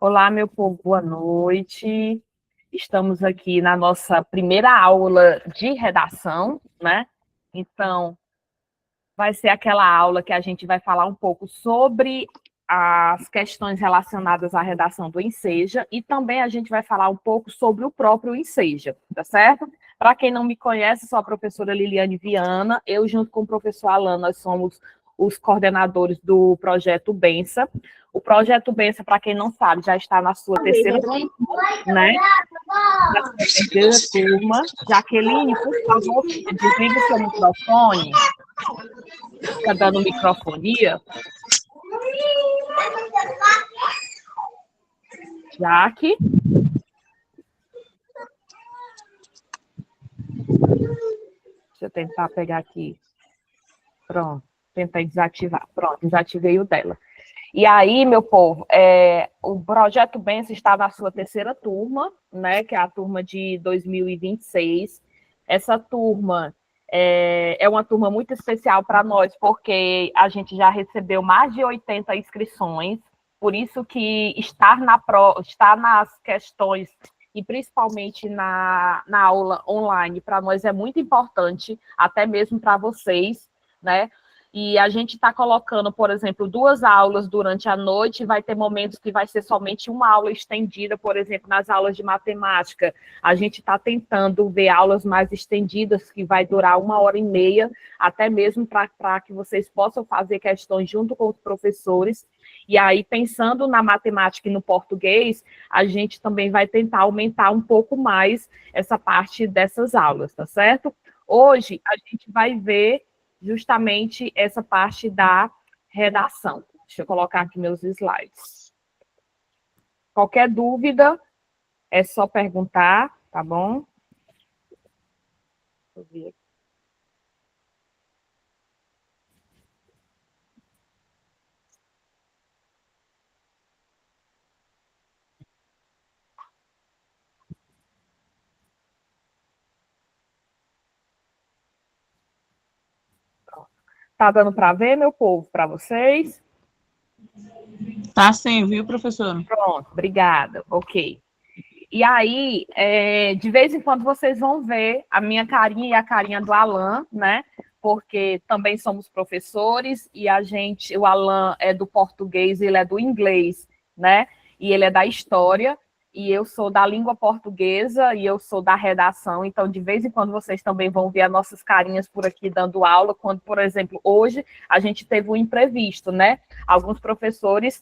Olá, meu povo, boa noite. Estamos aqui na nossa primeira aula de redação, né? Então, vai ser aquela aula que a gente vai falar um pouco sobre as questões relacionadas à redação do Enseja e também a gente vai falar um pouco sobre o próprio Enseja, tá certo? Para quem não me conhece, sou a professora Liliane Viana, eu junto com o professor Alan, nós somos os coordenadores do projeto Bença. O projeto Bença, para quem não sabe, já está na sua terceira turma, né? Na sua terceira turma. Jaqueline, por favor, desliga o seu microfone. Fica dando microfonia. Jaque. Deixa eu tentar pegar aqui. Pronto. Tentei desativar. Pronto, desativei o dela. E aí, meu povo, o Projeto Bença está na sua terceira turma, né, que é a turma de 2026. Essa turma é uma turma muito especial para nós, porque a gente já recebeu mais de 80 inscrições, por isso que estar nas questões, e principalmente na aula online, para nós é muito importante, até mesmo para vocês, né? E a gente está colocando, por exemplo, 2 aulas durante a noite, vai ter momentos que vai ser somente uma aula estendida, por exemplo, nas aulas de matemática. A gente está tentando ver aulas mais estendidas, que vai durar 1h30, até mesmo para que vocês possam fazer questões junto com os professores. E aí, pensando na matemática e no português, a gente também vai tentar aumentar um pouco mais essa parte dessas aulas, tá certo? Hoje, a gente vai ver justamente essa parte da redação. Deixa eu colocar aqui meus slides. Qualquer dúvida, é só perguntar, tá bom? Deixa eu ver aqui. Tá dando para ver, meu povo, para vocês? Tá sim, viu, professora? Pronto, obrigada. Ok. E aí, de vez em quando vocês vão ver a minha carinha e a carinha do Alan, né? Porque também somos professores e o Alan é do português, ele é do inglês, né? E ele é da história, e eu sou da língua portuguesa e eu sou da redação, então de vez em quando vocês também vão ver as nossas carinhas por aqui dando aula, quando, por exemplo, hoje a gente teve um imprevisto, né? Alguns professores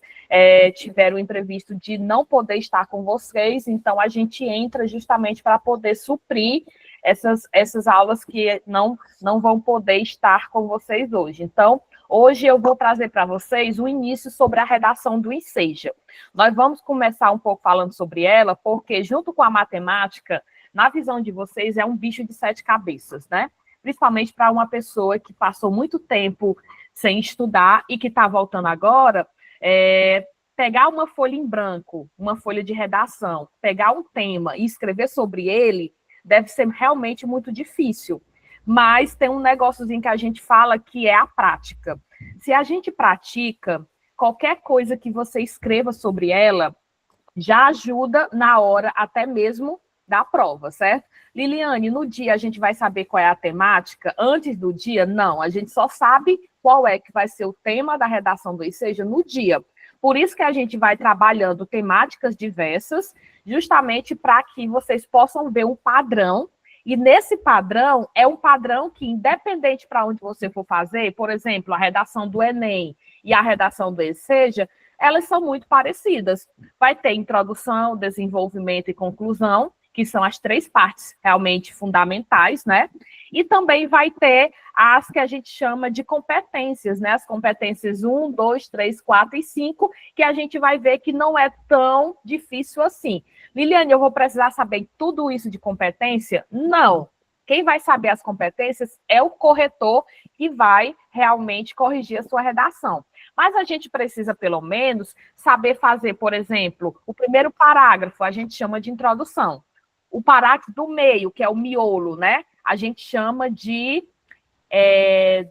tiveram o imprevisto de não poder estar com vocês, então a gente entra justamente para poder suprir essas aulas que não vão poder estar com vocês hoje. Então, hoje eu vou trazer para vocês o início sobre a redação do Enseja. Nós vamos começar um pouco falando sobre ela, porque junto com a matemática, na visão de vocês, é um bicho de 7 cabeças, né? Principalmente para uma pessoa que passou muito tempo sem estudar e que está voltando agora, pegar uma folha em branco, uma folha de redação, pegar um tema e escrever sobre ele, deve ser realmente muito difícil. Mas tem um negóciozinho que a gente fala que é a prática. Se a gente pratica, qualquer coisa que você escreva sobre ela já ajuda na hora até mesmo da prova, certo? Liliane, no dia a gente vai saber qual é a temática? Antes do dia, não. A gente só sabe qual é que vai ser o tema da redação do Enseja no dia. Por isso que a gente vai trabalhando temáticas diversas, justamente para que vocês possam ver um padrão. E nesse padrão, é um padrão que, independente para onde você for fazer, por exemplo, a redação do Enem e a redação do Enseja, elas são muito parecidas. Vai ter introdução, desenvolvimento e conclusão, que são as 3 partes realmente fundamentais, né? E também vai ter as que a gente chama de competências, né? As competências 1, 2, 3, 4 e 5, que a gente vai ver que não é tão difícil assim. Liliane, eu vou precisar saber tudo isso de competência? Não. Quem vai saber as competências é o corretor que vai realmente corrigir a sua redação. Mas a gente precisa, pelo menos, saber fazer, por exemplo, o primeiro parágrafo, a gente chama de introdução. O parágrafo do meio, que é o miolo, né? A gente chama de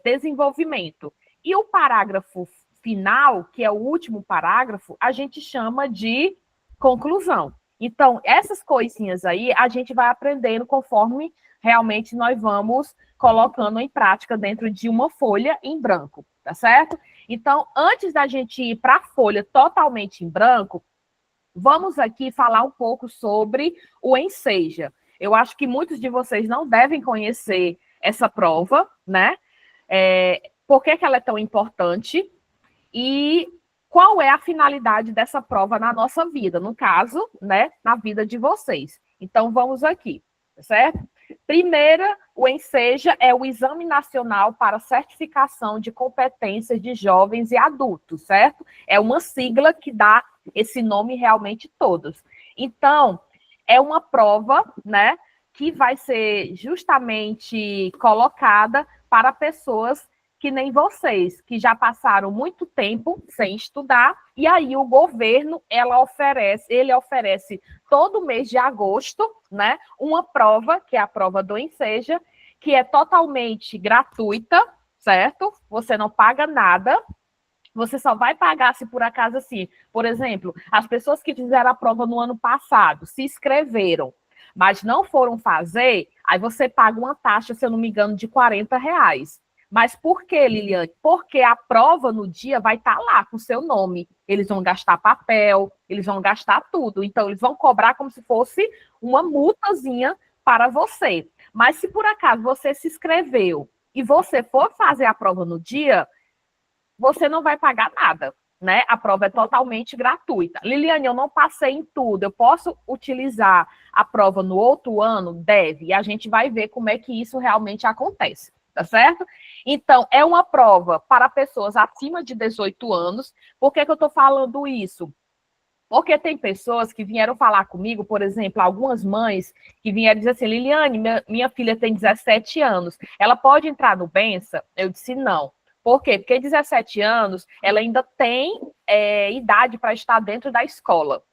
desenvolvimento. E o parágrafo final, que é o último parágrafo, a gente chama de conclusão. Então, essas coisinhas aí, a gente vai aprendendo conforme realmente nós vamos colocando em prática dentro de uma folha em branco, tá certo? Então, antes da gente ir para a folha totalmente em branco, vamos aqui falar um pouco sobre o Enseja. Eu acho que muitos de vocês não devem conhecer essa prova, né? Por que ela é tão importante e qual é a finalidade dessa prova na nossa vida, no caso, né, na vida de vocês. Então, vamos aqui, certo? Primeira, o Enseja é o Exame Nacional para Certificação de Competências de Jovens e Adultos, certo? É uma sigla que dá esse nome realmente todos. Então, é uma prova, né, que vai ser justamente colocada para pessoas que nem vocês, que já passaram muito tempo sem estudar, e aí o governo, ele oferece todo mês de agosto, né, uma prova, que é a prova do Enseja, que é totalmente gratuita, certo? Você não paga nada, você só vai pagar se por acaso assim, por exemplo, as pessoas que fizeram a prova no ano passado, se inscreveram, mas não foram fazer, aí você paga uma taxa, se eu não me engano, de R$ 40. Mas por que, Liliane? Porque a prova no dia vai estar lá com o seu nome. Eles vão gastar papel, eles vão gastar tudo. Então, eles vão cobrar como se fosse uma multazinha para você. Mas se por acaso você se inscreveu e você for fazer a prova no dia, você não vai pagar nada, né? A prova é totalmente gratuita. Liliane, eu não passei em tudo. Eu posso utilizar a prova no outro ano? Deve. E a gente vai ver como é que isso realmente acontece. Tá certo? Então, é uma prova para pessoas acima de 18 anos. Por que eu estou falando isso? Porque tem pessoas que vieram falar comigo, por exemplo, algumas mães que vieram dizer assim, Liliane, minha filha tem 17 anos, ela pode entrar no Bença? Eu disse não. Por quê? Porque 17 anos, ela ainda tem idade para estar dentro da escola.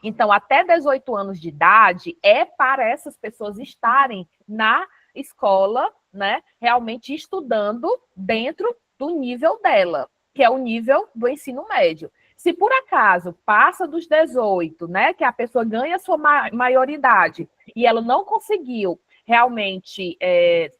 Então, até 18 anos de idade, é para essas pessoas estarem na escola, né, realmente estudando dentro do nível dela, que é o nível do ensino médio. Se por acaso passa dos 18, né, que a pessoa ganha a sua maioridade e ela não conseguiu realmente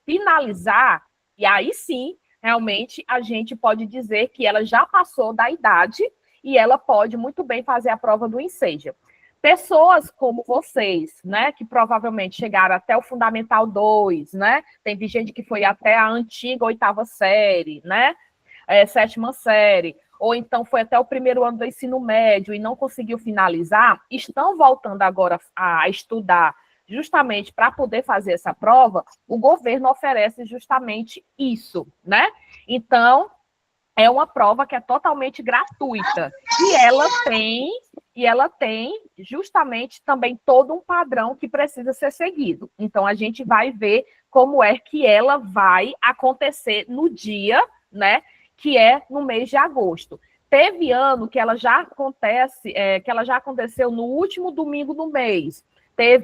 finalizar, e aí sim, realmente a gente pode dizer que ela já passou da idade e ela pode muito bem fazer a prova do Enseja. Pessoas como vocês, né, que provavelmente chegaram até o Fundamental 2, né, tem gente que foi até a antiga 8ª série, né, 7ª série, ou então foi até o primeiro ano do ensino médio e não conseguiu finalizar, estão voltando agora a estudar justamente para poder fazer essa prova, o governo oferece justamente isso, né? Então, é uma prova que é totalmente gratuita. E ela tem justamente também todo um padrão que precisa ser seguido. Então, a gente vai ver como é que ela vai acontecer no dia, né? Que é no mês de agosto. Teve ano que ela já aconteceu no último domingo do mês.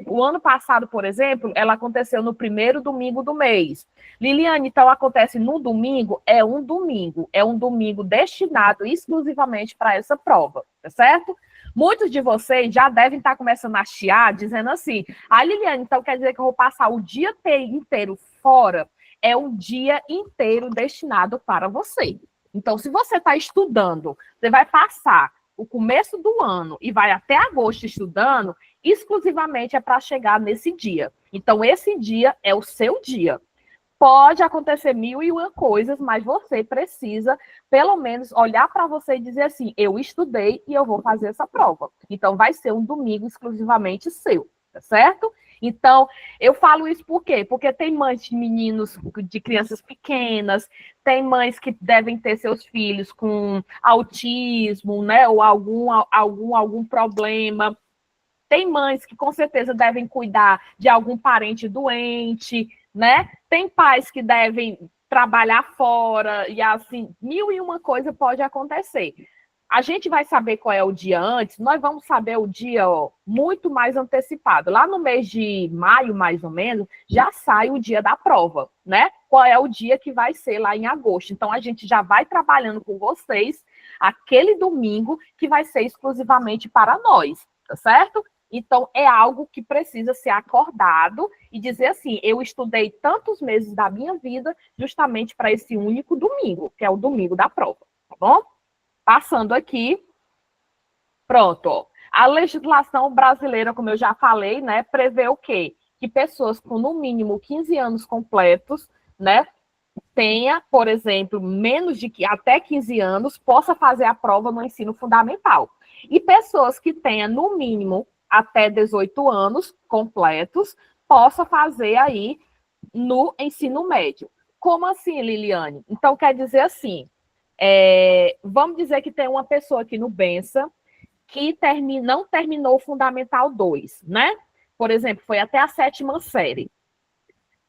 O ano passado, por exemplo, ela aconteceu no primeiro domingo do mês. Liliane, então acontece no domingo? É um domingo destinado exclusivamente para essa prova, tá certo? Muitos de vocês já devem estar começando a chiar, dizendo assim, Liliane, então quer dizer que eu vou passar o dia inteiro fora? É um dia inteiro destinado para você. Então, se você está estudando, você vai passar o começo do ano e vai até agosto estudando, exclusivamente é para chegar nesse dia. Então, esse dia é o seu dia. Pode acontecer 1001 coisas, mas você precisa, pelo menos, olhar para você e dizer assim, eu estudei e eu vou fazer essa prova. Então, vai ser um domingo exclusivamente seu, tá certo? Então, eu falo isso por quê? Porque tem mães de meninos, de crianças pequenas, tem mães que devem ter seus filhos com autismo, né, ou algum problema. Tem mães que com certeza devem cuidar de algum parente doente, né? Tem pais que devem trabalhar fora, e assim, 1001 coisa pode acontecer. A gente vai saber qual é o dia antes, nós vamos saber o dia muito mais antecipado. Lá no mês de maio, mais ou menos, já sai o dia da prova, né? Qual é o dia que vai ser lá em agosto. Então, a gente já vai trabalhando com vocês aquele domingo que vai ser exclusivamente para nós. tá certo? Então, é algo que precisa ser acordado e dizer assim, eu estudei tantos meses da minha vida justamente para esse único domingo, que é o domingo da prova, tá bom? Passando aqui, pronto, ó. A legislação brasileira, como eu já falei, né, prevê o quê? Que pessoas com no mínimo 15 anos completos, né, tenha, por exemplo, menos de até 15 anos, possa fazer a prova no ensino fundamental. E pessoas que tenham, no mínimo, até 18 anos completos, possa fazer aí no ensino médio. Como assim, Liliane? Então, quer dizer assim, vamos dizer que tem uma pessoa aqui no Bença que não terminou o Fundamental 2, né? Por exemplo, foi até a 7ª série.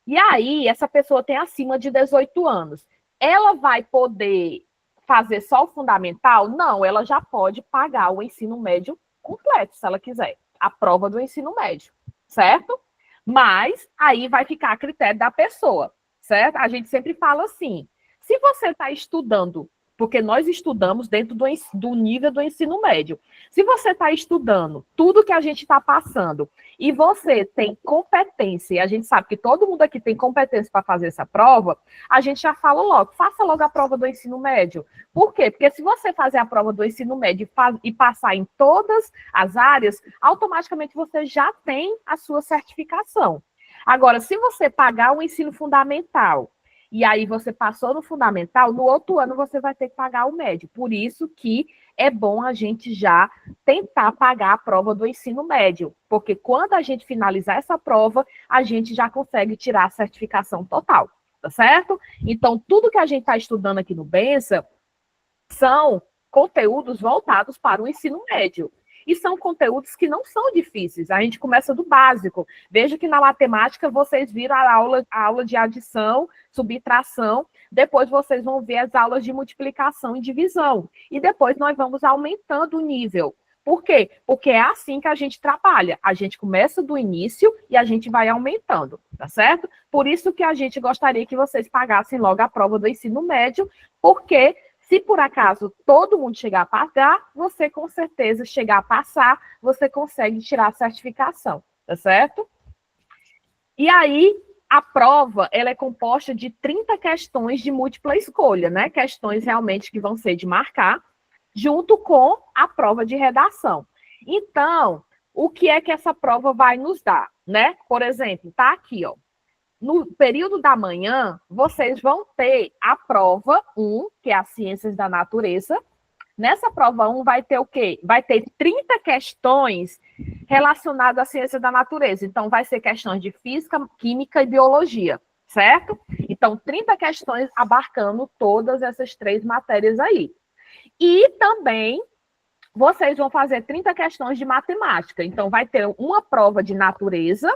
E aí, essa pessoa tem acima de 18 anos. Ela vai poder fazer só o fundamental? Não, ela já pode pagar o ensino médio completo, se ela quiser. A prova do ensino médio, certo? Mas aí vai ficar a critério da pessoa, certo? A gente sempre fala assim, se você está estudando, porque nós estudamos dentro do nível do ensino médio, se você está estudando tudo que a gente está passando e você tem competência, e a gente sabe que todo mundo aqui tem competência para fazer essa prova, a gente já fala logo, faça logo a prova do ensino médio. Por quê? Porque se você fazer a prova do ensino médio e passar em todas as áreas, automaticamente você já tem a sua certificação. Agora, se você pagar o ensino fundamental, e aí você passou no fundamental, no outro ano você vai ter que pagar o médio. Por isso que é bom a gente já tentar pagar a prova do ensino médio, porque quando a gente finalizar essa prova, a gente já consegue tirar a certificação total, tá certo? Então, tudo que a gente está estudando aqui no Bença são conteúdos voltados para o ensino médio. E são conteúdos que não são difíceis. A gente começa do básico. Veja que na matemática vocês viram a aula de adição, subtração, depois vocês vão ver as aulas de multiplicação e divisão. E depois nós vamos aumentando o nível. Por quê? Porque é assim que a gente trabalha. A gente começa do início e a gente vai aumentando, tá certo? Por isso que a gente gostaria que vocês pagassem logo a prova do ensino médio, porque se por acaso todo mundo chegar a pagar, você com certeza chegar a passar, você consegue tirar a certificação, tá certo? E aí, a prova, ela é composta de 30 questões de múltipla escolha, né? Questões realmente que vão ser de marcar, junto com a prova de redação. Então, o que é que essa prova vai nos dar, né? Por exemplo, tá aqui, ó. No período da manhã, vocês vão ter a prova 1, que é as ciências da natureza. Nessa prova 1 vai ter o quê? Vai ter 30 questões relacionadas à ciência da natureza. Então, vai ser questões de física, química e biologia, certo? Então, 30 questões abarcando todas essas 3 matérias aí. E também vocês vão fazer 30 questões de matemática. Então, vai ter uma prova de natureza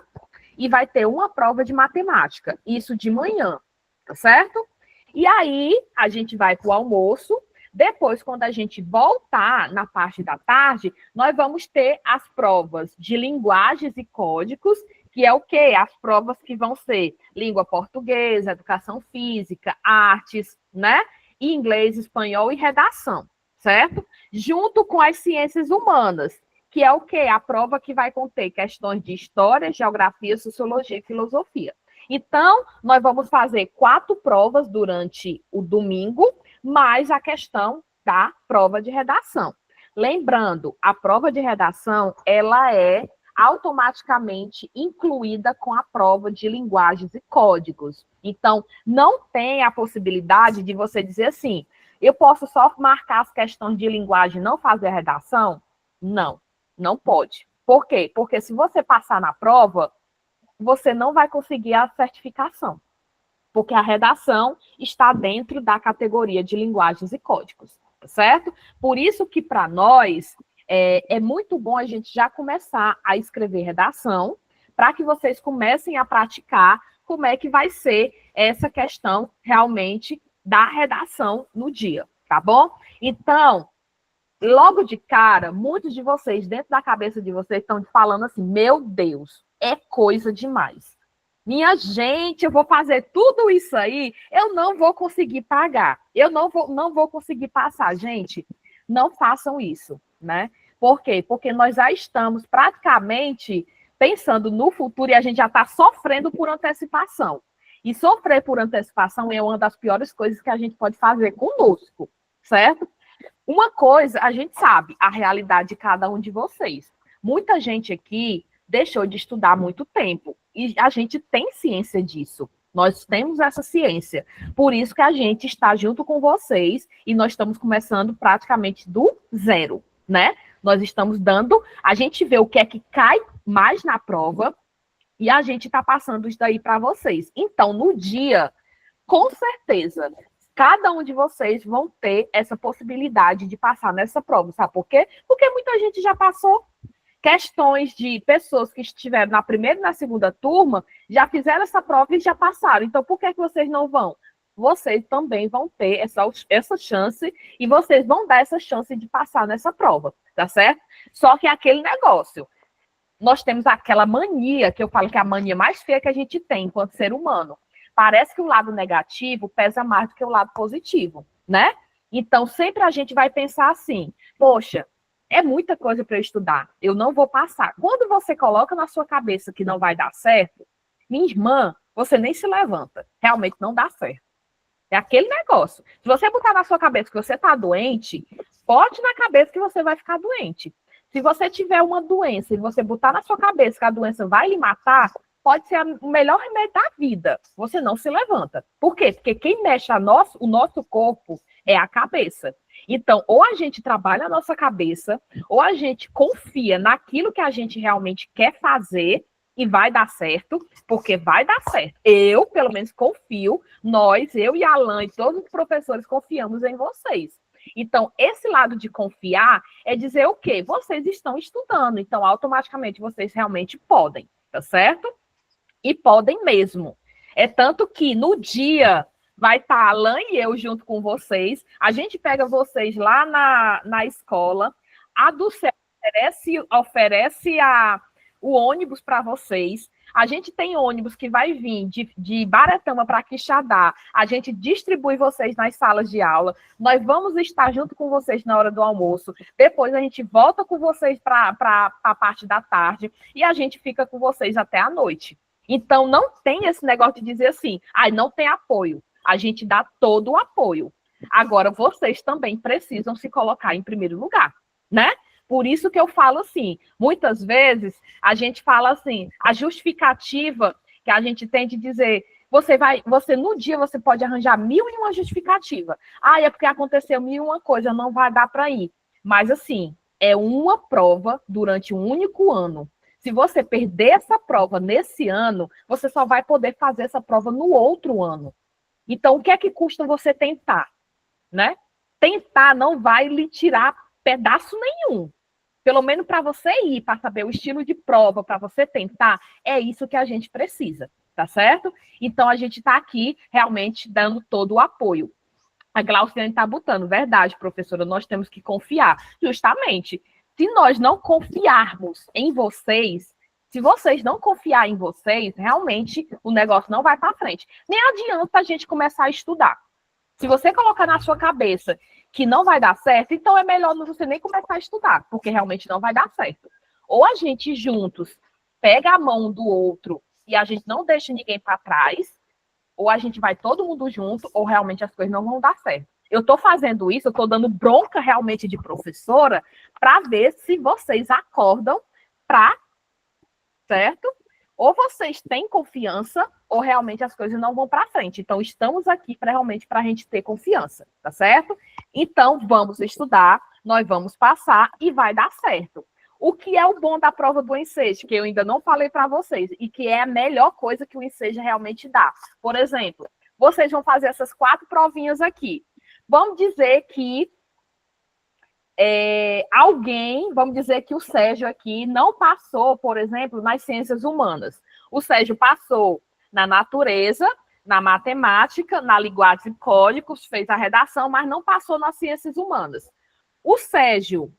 e vai ter uma prova de matemática. Isso de manhã, tá certo? E aí, a gente vai para o almoço. Depois, quando a gente voltar na parte da tarde, nós vamos ter as provas de linguagens e códigos, que é o quê? As provas que vão ser língua portuguesa, educação física, artes, né? E inglês, espanhol e redação, certo? Junto com as ciências humanas, que é o quê? A prova que vai conter questões de história, geografia, sociologia e filosofia. Então, nós vamos fazer 4 provas durante o domingo, mais a questão da prova de redação. Lembrando, a prova de redação, ela é automaticamente incluída com a prova de linguagens e códigos. Então, não tem a possibilidade de você dizer assim, eu posso só marcar as questões de linguagem e não fazer a redação? Não. Não pode. Por quê? Porque se você passar na prova, você não vai conseguir a certificação. Porque a redação está dentro da categoria de linguagens e códigos, certo? Por isso que, para nós, é muito bom a gente já começar a escrever redação, para que vocês comecem a praticar como é que vai ser essa questão realmente da redação no dia, tá bom? Então, logo de cara, muitos de vocês, dentro da cabeça de vocês, estão falando assim, meu Deus, é coisa demais. Minha gente, eu vou fazer tudo isso aí, eu não vou conseguir pagar, eu não vou conseguir passar. Gente, não façam isso, né? Por quê? Porque nós já estamos praticamente pensando no futuro e a gente já está sofrendo por antecipação. E sofrer por antecipação é uma das piores coisas que a gente pode fazer conosco, certo? Uma coisa, a gente sabe a realidade de cada um de vocês. Muita gente aqui deixou de estudar há muito tempo e a gente tem ciência disso. Nós temos essa ciência. Por isso que a gente está junto com vocês e nós estamos começando praticamente do zero, né? Nós estamos dando, a gente vê o que é que cai mais na prova e a gente está passando isso daí para vocês. Então, no dia, com certeza, cada um de vocês vão ter essa possibilidade de passar nessa prova. Sabe por quê? Porque muita gente já passou. Questões de pessoas que estiveram na primeira e na segunda turma já fizeram essa prova e já passaram. Então, por que vocês não vão? Vocês também vão ter essa chance e vocês vão dar essa chance de passar nessa prova, tá certo? Só que é aquele negócio. Nós temos aquela mania, que eu falo que é a mania mais feia que a gente tem enquanto ser humano. Parece que o lado negativo pesa mais do que o lado positivo, né? Então, sempre a gente vai pensar assim, poxa, é muita coisa para eu estudar, eu não vou passar. Quando você coloca na sua cabeça que não vai dar certo, minha irmã, você nem se levanta. Realmente não dá certo. É aquele negócio. Se você botar na sua cabeça que você está doente, bote na cabeça que você vai ficar doente. Se você tiver uma doença e você botar na sua cabeça que a doença vai lhe matar, pode ser o melhor remédio da vida. Você não se levanta. Por quê? Porque quem mexe o nosso corpo é a cabeça. Então, ou a gente trabalha a nossa cabeça, ou a gente confia naquilo que a gente realmente quer fazer e vai dar certo, porque vai dar certo. Eu, pelo menos, confio, eu e a Alan e todos os professores confiamos em vocês. Então, esse lado de confiar é dizer o quê? Vocês estão estudando, então automaticamente vocês realmente podem, tá certo? E podem mesmo. É tanto que no dia vai estar a Alan e eu junto com vocês, a gente pega vocês lá na escola, a do céu oferece o ônibus para vocês. A gente tem ônibus que vai vir de Baretama para Quixadá. A gente distribui vocês nas salas de aula. Nós vamos estar junto com vocês na hora do almoço. Depois a gente volta com vocês para a parte da tarde e a gente fica com vocês até a noite. Então, não tem esse negócio de dizer assim, não tem apoio. A gente dá todo o apoio. Agora, vocês também precisam se colocar em primeiro lugar, né? Por isso que eu falo assim, muitas vezes a gente fala assim, a justificativa que a gente tem de dizer, você no dia você pode arranjar 1001 justificativa. É porque aconteceu 1001 coisa, não vai dar para ir. Mas assim, é uma prova durante um único ano. Se você perder essa prova nesse ano, você só vai poder fazer essa prova no outro ano. Então, o que é que custa você tentar, né? Tentar não vai lhe tirar pedaço nenhum. Pelo menos para você ir, para saber o estilo de prova, para você tentar, é isso que a gente precisa, tá certo? Então, a gente está aqui realmente dando todo o apoio. A Glauciane está botando, verdade, professora, nós temos que confiar. Justamente, se nós não confiarmos em vocês, se vocês não confiarem em vocês, realmente o negócio não vai para frente. Nem adianta a gente começar a estudar. Se você colocar na sua cabeça que não vai dar certo, então é melhor você nem começar a estudar, porque realmente não vai dar certo. Ou a gente juntos pega a mão do outro e a gente não deixa ninguém para trás, ou a gente vai todo mundo junto, ou realmente as coisas não vão dar certo. Eu estou fazendo isso, eu estou dando bronca realmente de professora para ver se vocês acordam para, certo? Ou vocês têm confiança, ou realmente as coisas não vão para frente. Então, estamos aqui realmente para a gente ter confiança, tá certo? Então, vamos estudar, nós vamos passar e vai dar certo. O que é o bom da prova do Enseja, que eu ainda não falei para vocês, e que é a melhor coisa que o Enseja realmente dá. Por exemplo, vocês vão fazer essas 4 provinhas aqui. Vamos dizer que vamos dizer que o Sérgio aqui não passou, por exemplo, nas ciências humanas. O Sérgio passou na natureza, na matemática, na linguagem de códigos, fez a redação, mas não passou nas ciências humanas. O Sérgio,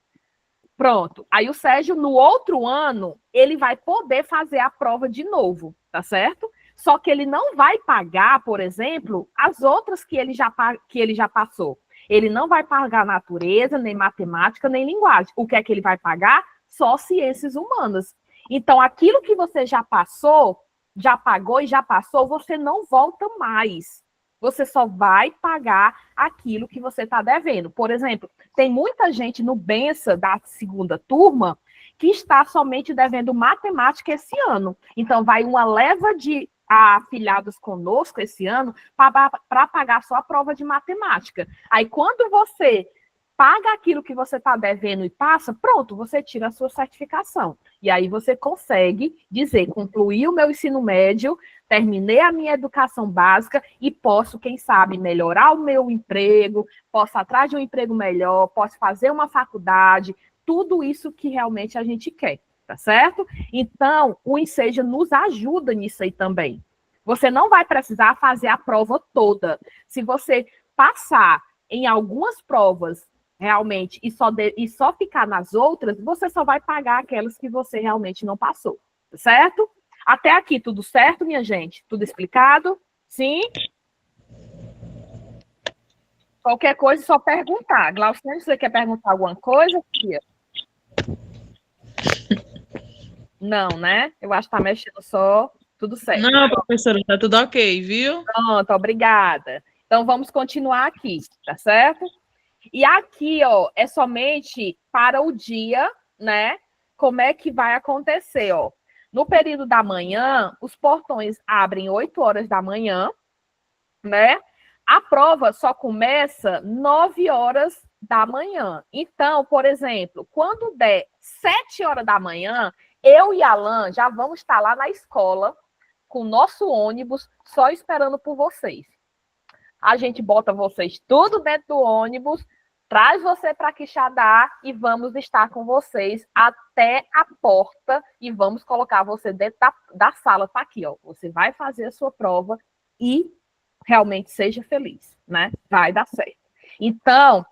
pronto. Aí o Sérgio, no outro ano, ele vai poder fazer a prova de novo, tá certo? Só que ele não vai pagar, por exemplo, as outras que ele já passou. Ele não vai pagar natureza, nem matemática, nem linguagem. O que é que ele vai pagar? Só ciências humanas. Então, aquilo que você já passou, já pagou e já passou, você não volta mais. Você só vai pagar aquilo que você está devendo. Por exemplo, tem muita gente no Bença da segunda turma que está somente devendo matemática esse ano. Então, vai uma leva de afiliados conosco esse ano para pagar só a prova de matemática. Aí, quando você paga aquilo que você está devendo e passa, pronto, você tira a sua certificação. E aí você consegue dizer, concluí o meu ensino médio, terminei a minha educação básica e posso, quem sabe, melhorar o meu emprego, posso atrás de um emprego melhor, posso fazer uma faculdade, tudo isso que realmente a gente quer, tá certo? Então, o Enseja nos ajuda nisso aí também. Você não vai precisar fazer a prova toda. Se você passar em algumas provas realmente e só ficar nas outras, você só vai pagar aquelas que você realmente não passou, certo? Até aqui, tudo certo, minha gente? Tudo explicado? Sim? Qualquer coisa, é só perguntar. Glauciane, você quer perguntar alguma coisa, tia? Não, né? Eu acho que tá mexendo só. Tudo certo. Não, professora, tá tudo ok, viu? Pronto, obrigada. Então, vamos continuar aqui, tá certo? E aqui, ó, é somente para o dia, né? Como é que vai acontecer, ó? No período da manhã, os portões abrem 8 horas da manhã, né? A prova só começa 9 horas da manhã. Então, por exemplo, quando der 7 horas da manhã, eu e Alan já vamos estar lá na escola com o nosso ônibus só esperando por vocês. A gente bota vocês tudo dentro do ônibus, traz você para Quixadá e vamos estar com vocês até a porta e vamos colocar você dentro da sala. Tá aqui, ó. Você vai fazer a sua prova e realmente seja feliz, né? Vai dar certo. Então,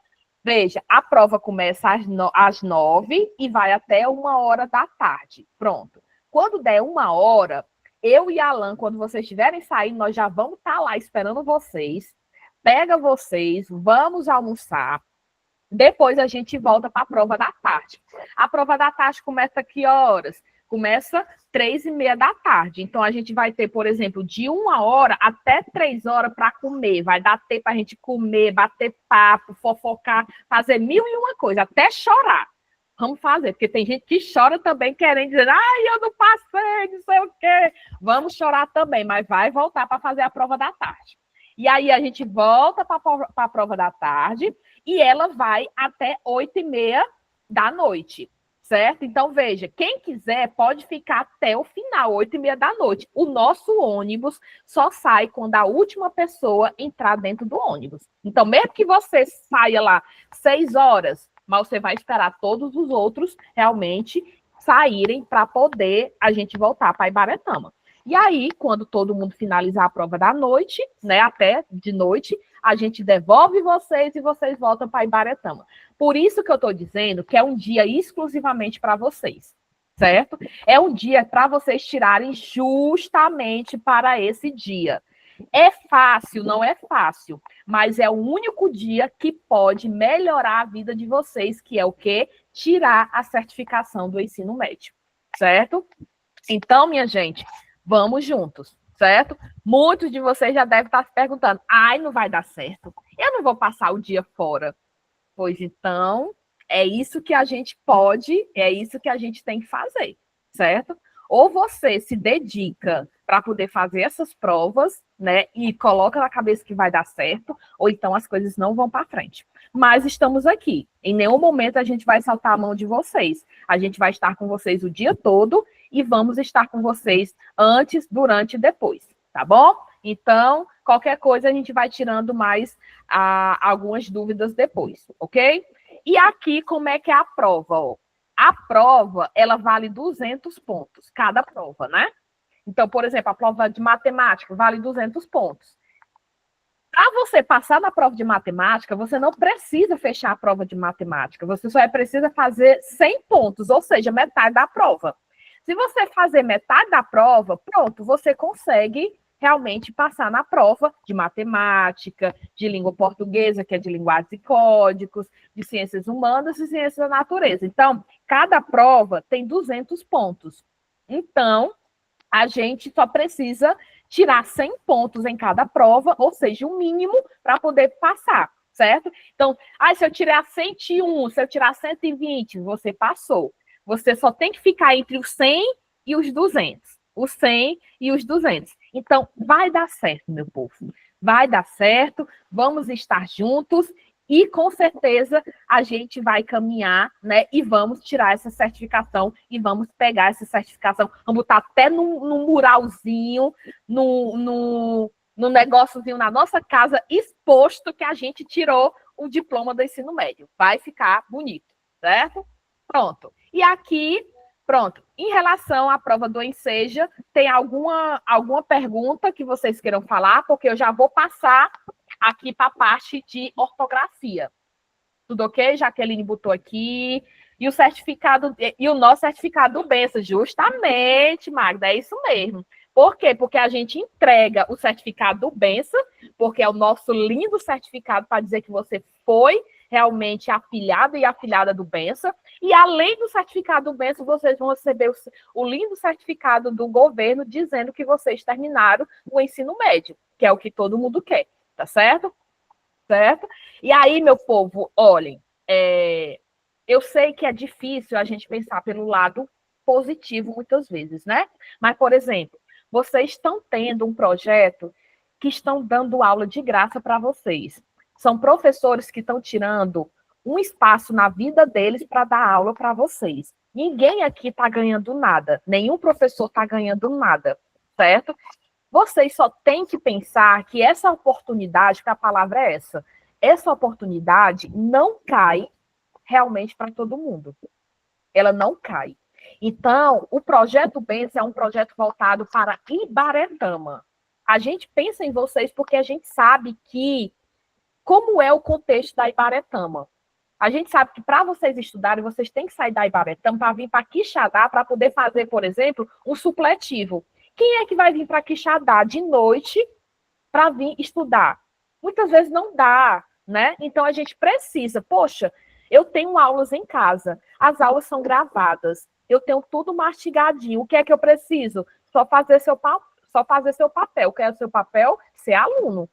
veja, a prova começa às 9 e vai até 1 hora da tarde. Pronto. Quando der 1 hora, eu e Alan, quando vocês estiverem saindo, nós já vamos estar lá esperando vocês. Pega vocês, vamos almoçar. Depois a gente volta para a prova da tarde. A prova da tarde começa que horas? Começa 3h30 da tarde. Então, a gente vai ter, por exemplo, de 1 hora até 3 horas para comer. Vai dar tempo para a gente comer, bater papo, fofocar, fazer 1001 coisa, até chorar. Vamos fazer, porque tem gente que chora também querendo dizer, ai, eu não passei, não sei o quê. Vamos chorar também, mas vai voltar para fazer a prova da tarde. E aí a gente volta para a prova da tarde e ela vai até 8h30 da noite, certo? Então, veja, quem quiser pode ficar até o final, 8h30 da noite. O nosso ônibus só sai quando a última pessoa entrar dentro do ônibus. Então, mesmo que você saia lá 6 horas, mas você vai esperar todos os outros realmente saírem para poder a gente voltar para Ibaretama. E aí, quando todo mundo finalizar a prova da noite, né, até de noite, a gente devolve vocês e vocês voltam para Ibaretama. Por isso que eu estou dizendo que é um dia exclusivamente para vocês, certo? É um dia para vocês tirarem justamente para esse dia. É fácil? Não é fácil, mas é o único dia que pode melhorar a vida de vocês, que é o quê? Tirar a certificação do ensino médio, certo? Então, minha gente, vamos juntos, certo? Muitos de vocês já devem estar se perguntando, ai, não vai dar certo, eu não vou passar o dia fora. Pois então, é isso que a gente pode, é isso que a gente tem que fazer, certo? Ou você se dedica para poder fazer essas provas, né, e coloca na cabeça que vai dar certo, ou então as coisas não vão para frente. Mas estamos aqui. Em nenhum momento a gente vai saltar a mão de vocês. A gente vai estar com vocês o dia todo e vamos estar com vocês antes, durante e depois, tá bom? Então, qualquer coisa a gente vai tirando mais algumas dúvidas depois, ok? E aqui, como é que é a prova? Ó? A prova, ela vale 200 pontos, cada prova, né? Então, por exemplo, a prova de matemática vale 200 pontos. Para você passar na prova de matemática, você não precisa fechar a prova de matemática, você só precisa fazer 100 pontos, ou seja, metade da prova. Se você fazer metade da prova, pronto, você consegue realmente passar na prova de matemática, de língua portuguesa, que é de linguagens e códigos, de ciências humanas e ciências da natureza. Então, cada prova tem 200 pontos. Então, a gente só precisa tirar 100 pontos em cada prova, ou seja, o mínimo para poder passar, certo? Então, se eu tirar 101, se eu tirar 120, você passou. Você só tem que ficar entre os 100 e os 200. Os 100 e os 200. Então, vai dar certo, meu povo. Vai dar certo, vamos estar juntos e, com certeza, a gente vai caminhar, né? E vamos tirar essa certificação e vamos pegar essa certificação. Vamos botar até num muralzinho, no negóciozinho na nossa casa, exposto que a gente tirou o diploma do ensino médio. Vai ficar bonito, certo? Pronto. E aqui, pronto. Em relação à prova do Enseja, tem alguma pergunta que vocês queiram falar? Porque eu já vou passar aqui para a parte de ortografia. Tudo ok? Jaqueline botou aqui. E o certificado, e o nosso certificado do Benção, justamente, Magda, é isso mesmo. Por quê? Porque a gente entrega o certificado do Benção, porque é o nosso lindo certificado para dizer que você foi realmente afiliado e afiliada do Benção. E além do certificado do Benção, vocês vão receber o lindo certificado do governo dizendo que vocês terminaram o ensino médio, que é o que todo mundo quer. Tá certo? Certo? E aí, meu povo, olhem, eu sei que é difícil a gente pensar pelo lado positivo muitas vezes, né? Mas, por exemplo, vocês estão tendo um projeto que estão dando aula de graça para vocês. São professores que estão tirando um espaço na vida deles para dar aula para vocês. Ninguém aqui está ganhando nada, nenhum professor está ganhando nada, certo? Vocês só têm que pensar que essa oportunidade, que a palavra é essa oportunidade não cai realmente para todo mundo. Ela não cai. Então, o projeto Benção é um projeto voltado para Ibaretama. A gente pensa em vocês porque a gente sabe como é o contexto da Ibaretama. A gente sabe que para vocês estudarem, vocês têm que sair da Ibaretama para vir para Quixadá para poder fazer, por exemplo, um supletivo. Quem é que vai vir para Quixadá de noite para vir estudar? Muitas vezes não dá, né? Então a gente precisa, poxa, eu tenho aulas em casa, as aulas são gravadas, eu tenho tudo mastigadinho. O que é que eu preciso? Só fazer seu papel. Qual é o seu papel? Ser aluno.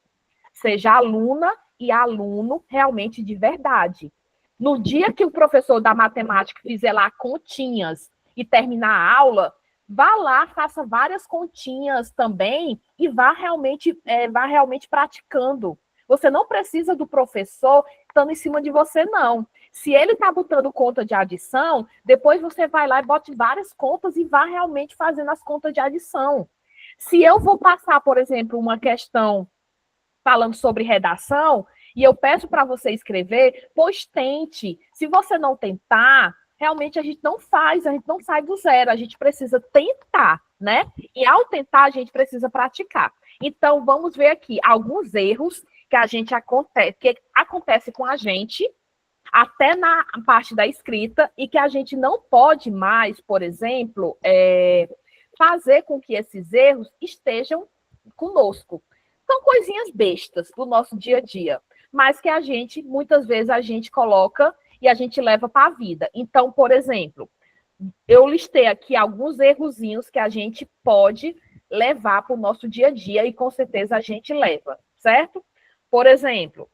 Seja aluna e aluno realmente de verdade. No dia que o professor da matemática fizer lá continhas e terminar a aula, vá lá, faça várias continhas também e vá realmente praticando. Você não precisa do professor estando em cima de você, não. Se ele está botando conta de adição, depois você vai lá e bote várias contas e vá realmente fazendo as contas de adição. Se eu vou passar, por exemplo, uma questão falando sobre redação, e eu peço para você escrever, pois tente. Se você não tentar, realmente a gente não sai do zero, a gente precisa tentar, né? E ao tentar, a gente precisa praticar. Então, vamos ver aqui alguns erros que acontece com a gente, até na parte da escrita, e que a gente não pode mais, por exemplo, fazer com que esses erros estejam conosco. São coisinhas bestas do nosso dia a dia, mas que muitas vezes a gente coloca e a gente leva para a vida. Então, por exemplo, eu listei aqui alguns errozinhos que a gente pode levar para o nosso dia a dia e com certeza a gente leva, certo? Por exemplo,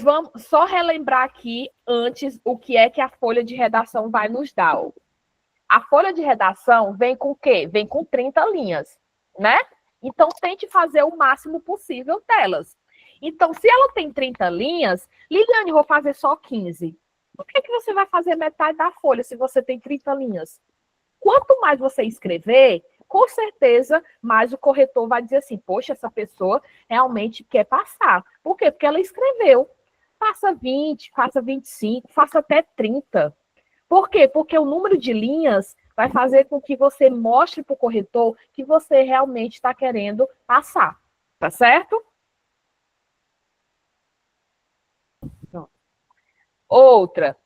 vamos só relembrar aqui antes o que é que a folha de redação vai nos dar. A folha de redação vem com o quê? Vem com 30 linhas, né? Então, tente fazer o máximo possível delas. Então, se ela tem 30 linhas, Liliane, vou fazer só 15. Por que você vai fazer metade da folha se você tem 30 linhas? Quanto mais você escrever, com certeza, mais o corretor vai dizer assim, poxa, essa pessoa realmente quer passar. Por quê? Porque ela escreveu. Faça 20, faça 25, faça até 30. Por quê? Porque o número de linhas vai fazer com que você mostre para o corretor que você realmente está querendo passar. Tá certo? Outra.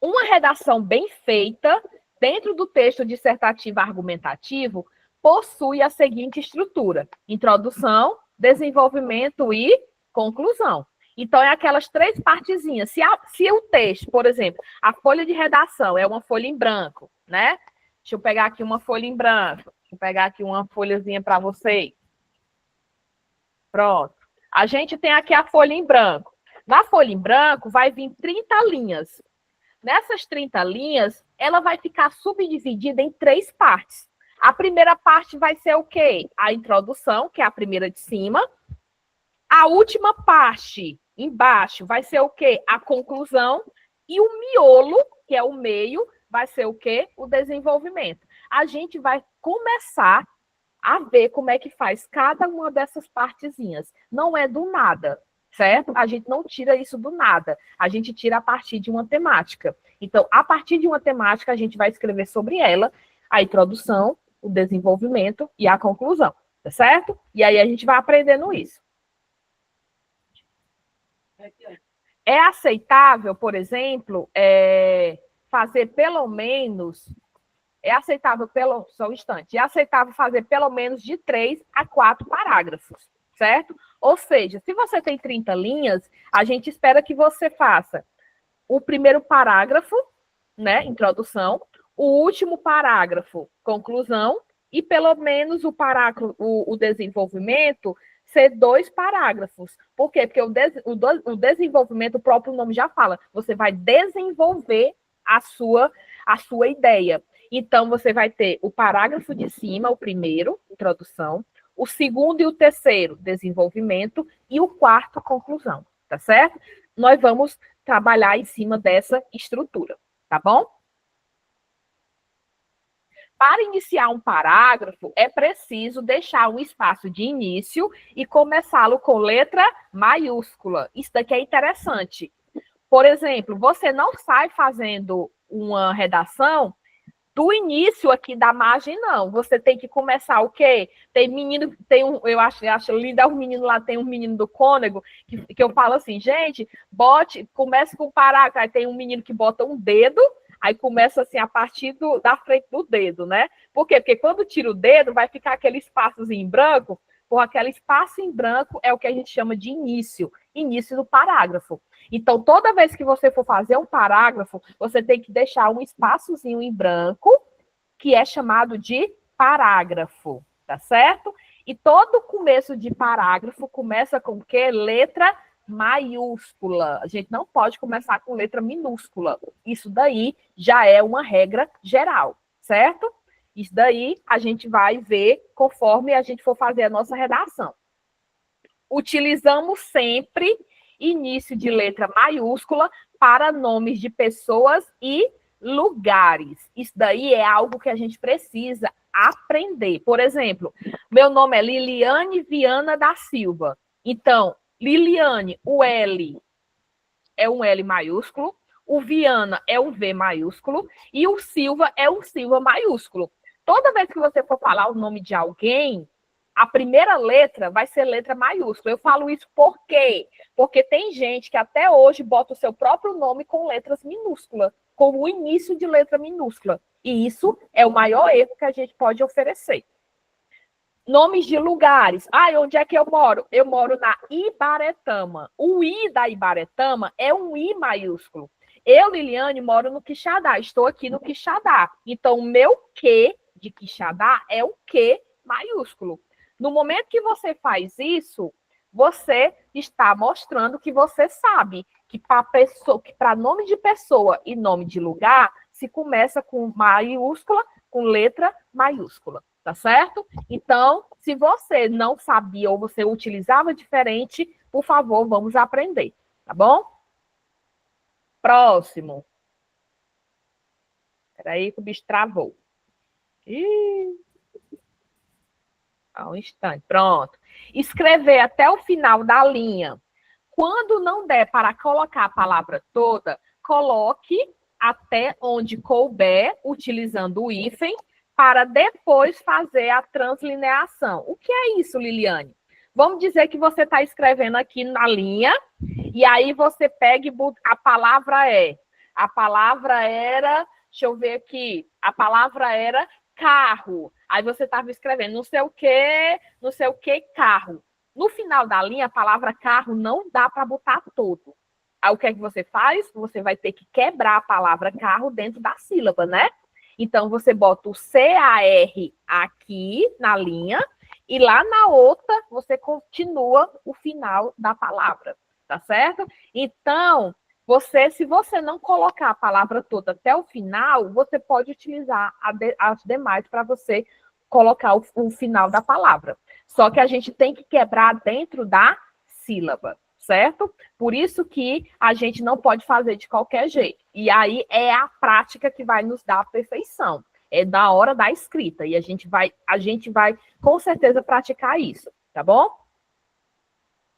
Uma redação bem feita, dentro do texto dissertativo argumentativo, possui a seguinte estrutura: introdução, desenvolvimento e conclusão. Então, é aquelas 3 partezinhas. Se o texto, por exemplo, a folha de redação é uma folha em branco, né? Deixa eu pegar aqui uma folha em branco. Deixa eu pegar aqui uma folhazinha para vocês. Pronto. A gente tem aqui a folha em branco. Na folha em branco vai vir 30 linhas. Nessas 30 linhas, ela vai ficar subdividida em 3 partes. A primeira parte vai ser o quê? A introdução, que é a primeira de cima. A última parte, embaixo, vai ser o quê? A conclusão. E o miolo, que é o meio, vai ser o quê? O desenvolvimento. A gente vai começar a ver como é que faz cada uma dessas partezinhas. Não é do nada, certo? A gente não tira isso do nada. A gente tira a partir de uma temática. Então, a partir de uma temática, a gente vai escrever sobre ela a introdução, o desenvolvimento e a conclusão, tá certo? E aí a gente vai aprendendo isso. É aceitável, por exemplo, fazer pelo menos... Só um instante. É aceitável fazer pelo menos de 3 a 4 parágrafos, certo? Ou seja, se você tem 30 linhas, a gente espera que você faça o primeiro parágrafo, né, introdução, o último parágrafo, conclusão, e pelo menos o desenvolvimento ser 2 parágrafos. Por quê? Porque o desenvolvimento, o próprio nome já fala, você vai desenvolver a sua ideia. Então, você vai ter o parágrafo de cima, o primeiro, introdução, o segundo e o terceiro, desenvolvimento, e o quarto, conclusão, tá certo? Nós vamos trabalhar em cima dessa estrutura, tá bom? Para iniciar um parágrafo, é preciso deixar um espaço de início e começá-lo com letra maiúscula. Isso daqui é interessante. Por exemplo, você não sai fazendo uma redação do início aqui da margem, não. Você tem que começar o quê? Eu acho lindo, os meninos lá, tem um menino do Cônego, que eu falo assim, gente, comece com o parágrafo, aí tem um menino que bota um dedo, aí começa assim, a partir da frente do dedo, né? Por quê? Porque quando tira o dedo, vai ficar aquele espaçozinho em branco, aquele espaço em branco é o que a gente chama de início do parágrafo. Então, toda vez que você for fazer um parágrafo, você tem que deixar um espaçozinho em branco, que é chamado de parágrafo, tá certo? E todo começo de parágrafo começa com o quê? Letra maiúscula. A gente não pode começar com letra minúscula. Isso daí já é uma regra geral, certo? Isso daí a gente vai ver conforme a gente for fazer a nossa redação. Utilizamos sempre início de letra maiúscula para nomes de pessoas e lugares. Isso daí é algo que a gente precisa aprender. Por exemplo, meu nome é Liliane Viana da Silva. Então, Liliane, o L é um L maiúsculo, o Viana é um V maiúsculo e o Silva é um Silva maiúsculo. Toda vez que você for falar o nome de alguém, a primeira letra vai ser letra maiúscula. Eu falo isso por quê? Porque tem gente que até hoje bota o seu próprio nome com letras minúsculas, como o início de letra minúscula. E isso é o maior erro que a gente pode oferecer. Nomes de lugares. Onde é que eu moro? Eu moro na Ibaretama. O I da Ibaretama é um I maiúsculo. Eu, Liliane, moro no Quixadá. Estou aqui no Quixadá. Então, o meu Q de Quixadá é o Q maiúsculo. No momento que você faz isso, você está mostrando que você sabe que para nome de pessoa e nome de lugar se começa com maiúscula, com letra maiúscula, tá certo? Então, se você não sabia ou você utilizava diferente, por favor, vamos aprender, tá bom? Próximo. Espera aí que o bicho travou. Um instante, pronto. Escrever até o final da linha. Quando não der para colocar a palavra toda, coloque até onde couber, utilizando o hífen, para depois fazer a translineação. O que é isso, Liliane? Vamos dizer que você está escrevendo aqui na linha, e aí você pega e a palavra era, deixa eu ver aqui, a palavra era carro. Aí você estava escrevendo não sei o que, carro. No final da linha, a palavra carro não dá para botar todo. Aí o que é que você faz? Você vai ter que quebrar a palavra carro dentro da sílaba, né? Então, você bota o C-A-R aqui na linha e lá na outra você continua o final da palavra, tá certo? Então, se você não colocar a palavra toda até o final, você pode utilizar as demais para você colocar o final da palavra. Só que a gente tem que quebrar dentro da sílaba, certo? Por isso que a gente não pode fazer de qualquer jeito. E aí é a prática que vai nos dar a perfeição. É da hora da escrita. E a gente vai com certeza praticar isso, tá bom?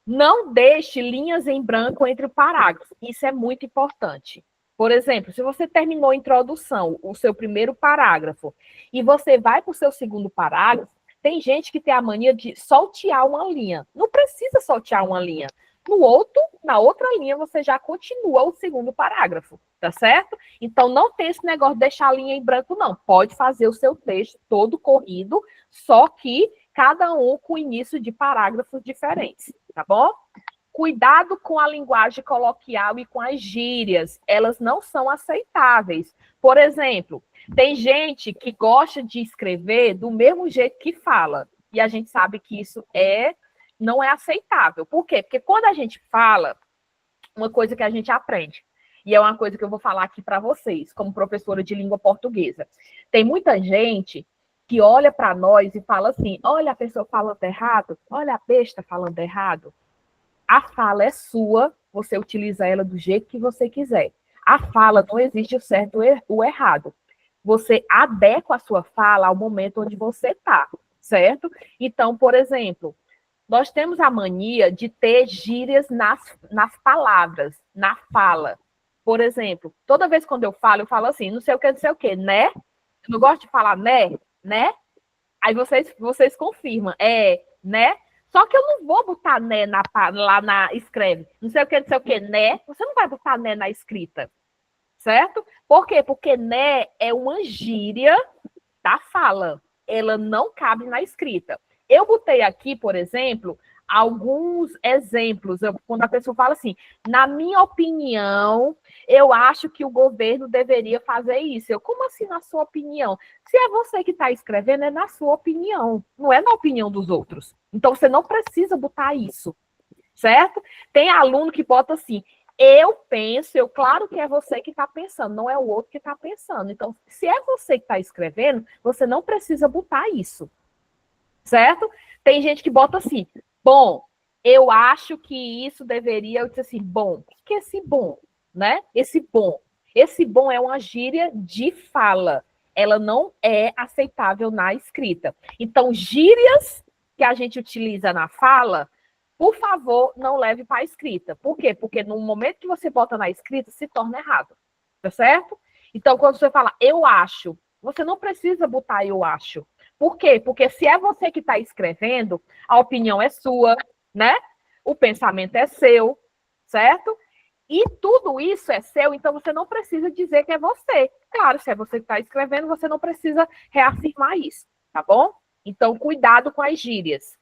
Não deixe linhas em branco entre o parágrafo. Isso é muito importante. Por exemplo, se você terminou a introdução, o seu primeiro parágrafo, e você vai para o seu segundo parágrafo, tem gente que tem a mania de saltear uma linha. Não precisa saltear uma linha. Na outra linha, você já continua o segundo parágrafo, tá certo? Então, não tem esse negócio de deixar a linha em branco, não. Pode fazer o seu texto todo corrido, só que cada um com início de parágrafos diferentes, tá bom? Cuidado com a linguagem coloquial e com as gírias. Elas não são aceitáveis. Por exemplo, tem gente que gosta de escrever do mesmo jeito que fala. E a gente sabe que isso não é aceitável. Por quê? Porque quando a gente fala, uma coisa que a gente aprende, e é uma coisa que eu vou falar aqui para vocês, como professora de língua portuguesa. Tem muita gente que olha para nós e fala assim, olha a pessoa falando errado, olha a besta falando errado. A fala é sua, você utiliza ela do jeito que você quiser. A fala não existe o certo e o errado. Você adequa a sua fala ao momento onde você está, certo? Então, por exemplo, nós temos a mania de ter gírias nas palavras, na fala. Por exemplo, toda vez quando eu falo assim, não sei o que, né? Eu não gosto de falar né? Aí vocês confirmam, né? Só que eu não vou botar né lá na escreve. Não sei o que, né? Você não vai botar né na escrita, certo? Por quê? Porque né é uma gíria da fala. Ela não cabe na escrita. Eu botei aqui, por exemplo, alguns exemplos. Quando a pessoa fala assim, na minha opinião, eu acho que o governo deveria fazer isso. Como assim, na sua opinião? Se é você que está escrevendo, é na sua opinião, não é na opinião dos outros. Então, você não precisa botar isso, certo? Tem aluno que bota assim, eu penso, claro que é você que está pensando, não é o outro que está pensando. Então, se é você que está escrevendo, você não precisa botar isso, certo? Tem gente que bota assim, bom, eu acho que isso deveria, eu disse assim, bom, o que é esse bom, né? Esse bom é uma gíria de fala, ela não é aceitável na escrita. Então, gírias que a gente utiliza na fala, por favor, não leve para a escrita. Por quê? Porque no momento que você bota na escrita, se torna errado, tá certo? Então, quando você fala eu acho, você não precisa botar eu acho. Por quê? Porque se é você que está escrevendo, a opinião é sua, né? O pensamento é seu, certo? E tudo isso é seu, então você não precisa dizer que é você. Claro, se é você que está escrevendo, você não precisa reafirmar isso, tá bom? Então, cuidado com as gírias.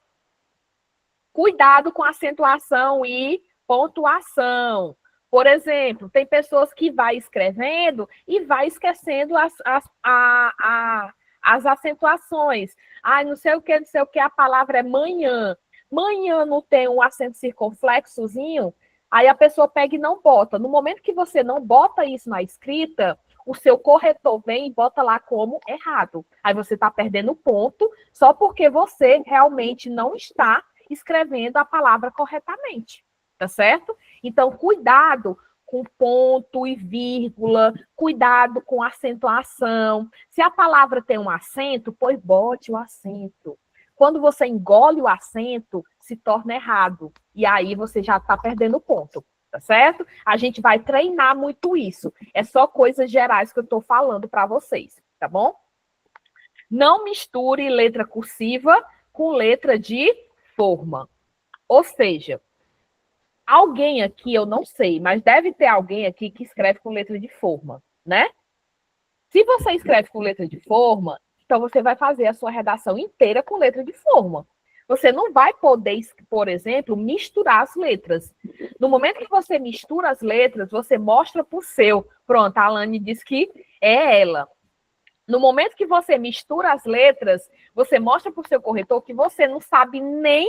Cuidado com acentuação e pontuação. Por exemplo, tem pessoas que vai escrevendo e vai esquecendo as acentuações. Não sei o que, a palavra é manhã. Manhã não tem um acento circunflexozinho, aí a pessoa pega e não bota. No momento que você não bota isso na escrita, o seu corretor vem e bota lá como errado. Aí você está perdendo ponto só porque você realmente não está escrevendo a palavra corretamente, tá certo? Então, cuidado com ponto e vírgula, cuidado com acentuação. Se a palavra tem um acento, pois bote o acento. Quando você engole o acento, se torna errado. E aí você já está perdendo ponto, tá certo? A gente vai treinar muito isso. É só coisas gerais que eu estou falando para vocês, tá bom? Não misture letra cursiva com letra de forma. Ou seja, alguém aqui, eu não sei, mas deve ter alguém aqui que escreve com letra de forma, né? Se você escreve com letra de forma, Então, você vai fazer a sua redação inteira com letra de forma. Você não vai poder, por exemplo, misturar as letras. No momento que você mistura as letras, você mostra para o seu. Pronto, a Alane diz que é ela. No momento que você mistura as letras, você mostra para o seu corretor que você não sabe nem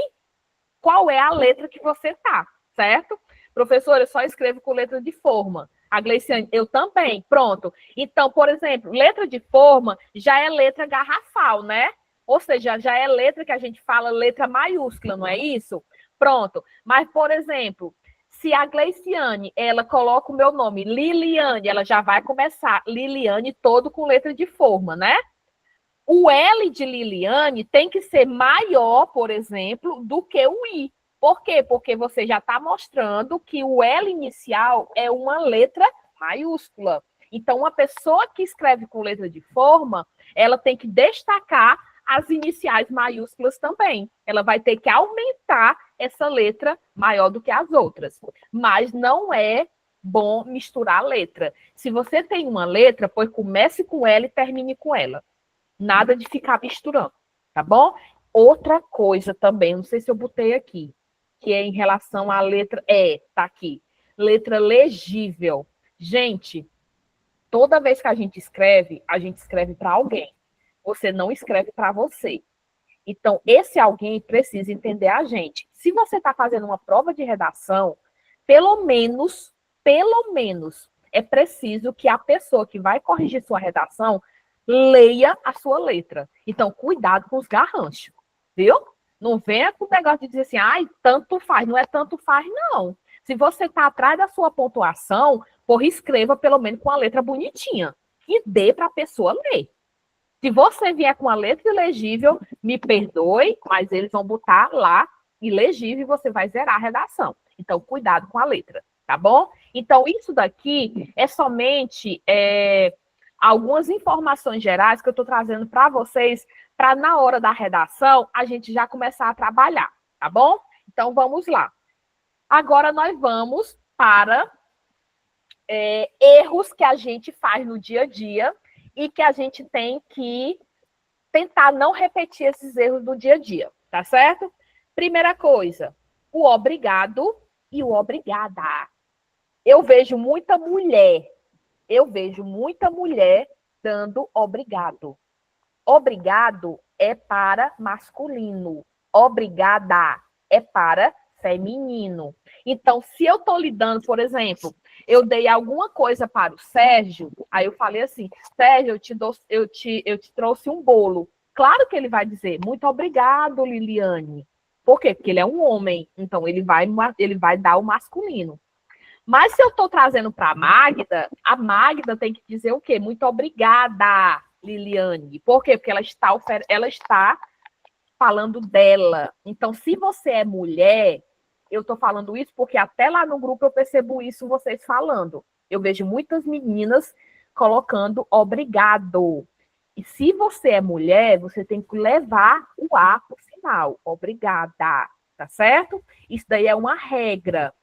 qual é a letra que você tá, certo? Professor, eu só escrevo com letra de forma. A Gleiciane, eu também. Pronto. Então, por exemplo, letra de forma já é letra garrafal, né? Ou seja, já é letra que a gente fala letra maiúscula, não é isso? Pronto. Mas, por exemplo, se a Gleiciane, ela coloca o meu nome, Liliane, ela já vai começar Liliane todo com letra de forma, né? O L de Liliane tem que ser maior, por exemplo, do que o I. Por quê? Porque você já está mostrando que o L inicial é uma letra maiúscula. Então, uma pessoa que escreve com letra de forma, ela tem que destacar as iniciais maiúsculas também. Ela vai ter que aumentar essa letra maior do que as outras. Mas não é bom misturar a letra. Se você tem uma letra, pois comece com ela e termine com ela. Nada de ficar misturando, tá bom? Outra coisa também, não sei se eu botei aqui, que é em relação à letra tá aqui. Letra legível. Gente, toda vez que a gente escreve para alguém. Você não escreve para você. Então, esse alguém precisa entender a gente. Se você está fazendo uma prova de redação, pelo menos, é preciso que a pessoa que vai corrigir sua redação leia a sua letra. Então, cuidado com os garranchos, viu? Não venha com o negócio de dizer assim, ai, tanto faz. Não é tanto faz, não. Se você está atrás da sua pontuação, porra, escreva pelo menos com a letra bonitinha e dê para a pessoa ler. Se você vier com a letra ilegível, me perdoe, mas eles vão botar lá ilegível e você vai zerar a redação. Então, cuidado com a letra, tá bom? Então, isso daqui é somente algumas informações gerais que eu estou trazendo para vocês, para na hora da redação a gente já começar a trabalhar, tá bom? Então, vamos lá. Agora, nós vamos para erros que a gente faz no dia a dia e que a gente tem que tentar não repetir esses erros do dia a dia, tá certo? Primeira coisa, o obrigado e o obrigada. Eu vejo muita mulher dando obrigado. Obrigado é para masculino. Obrigada é para feminino. Então, se eu estou lidando, por exemplo, eu dei alguma coisa para o Sérgio, aí eu falei assim, Sérgio, eu te trouxe um bolo. Claro que ele vai dizer, muito obrigado, Liliane. Por quê? Porque ele é um homem, então ele vai dar o masculino. Mas se eu estou trazendo para a Magda tem que dizer o quê? Muito obrigada, Liliane. Por quê? Porque ela está falando dela. Então, se você é mulher, eu estou falando isso porque até lá no grupo eu percebo isso vocês falando. Eu vejo muitas meninas colocando obrigado. E se você é mulher, você tem que levar o A para o final. Obrigada, tá certo? Isso daí é uma regra.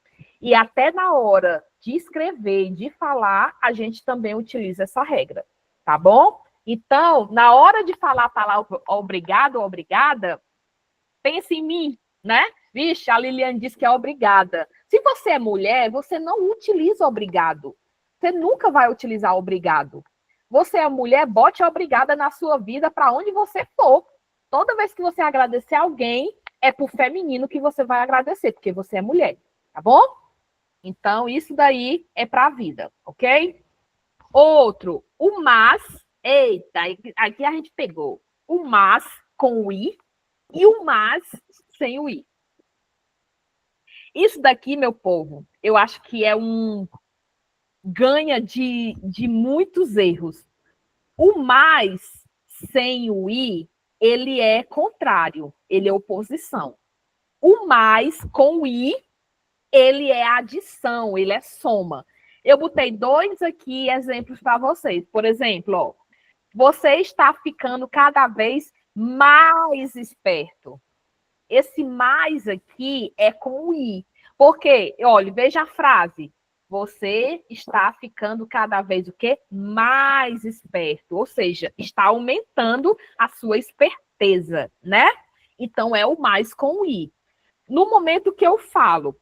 E até na hora de escrever e de falar, a gente também utiliza essa regra, tá bom? Então, na hora de falar a palavra obrigado ou obrigada, pense em mim, né? Vixe, a Liliane disse que é obrigada. Se você é mulher, você não utiliza obrigado. Você nunca vai utilizar obrigado. Você é mulher, bote obrigada na sua vida para onde você for. Toda vez que você agradecer alguém, é pro feminino que você vai agradecer, porque você é mulher, tá bom? Então, isso daí é para a vida, ok? Outro, o mas. Eita, aqui a gente pegou o mas com o i e o mas sem o i. Isso daqui, meu povo, eu acho que é um ganha de muitos erros. O mais sem o i, ele é contrário, ele é oposição. O mais com o i, ele é adição, ele é soma. Eu botei 2 aqui exemplos para vocês. Por exemplo, ó, você está ficando cada vez mais esperto. Esse mais aqui é com o i. Porque, olha, veja a frase. você está ficando cada vez o quê? Mais esperto, ou seja, está aumentando a sua esperteza, né? Então, é o mais com o i. No momento que eu falo,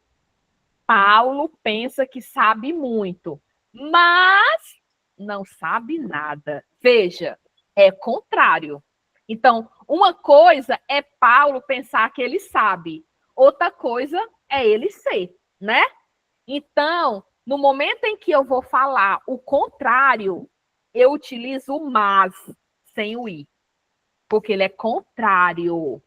Paulo pensa que sabe muito, mas não sabe nada. Veja, é contrário. Então, uma coisa é Paulo pensar que ele sabe, outra coisa é ele ser, né? Então, no momento em que eu vou falar o contrário, eu utilizo o mas sem o i, porque ele é contrário,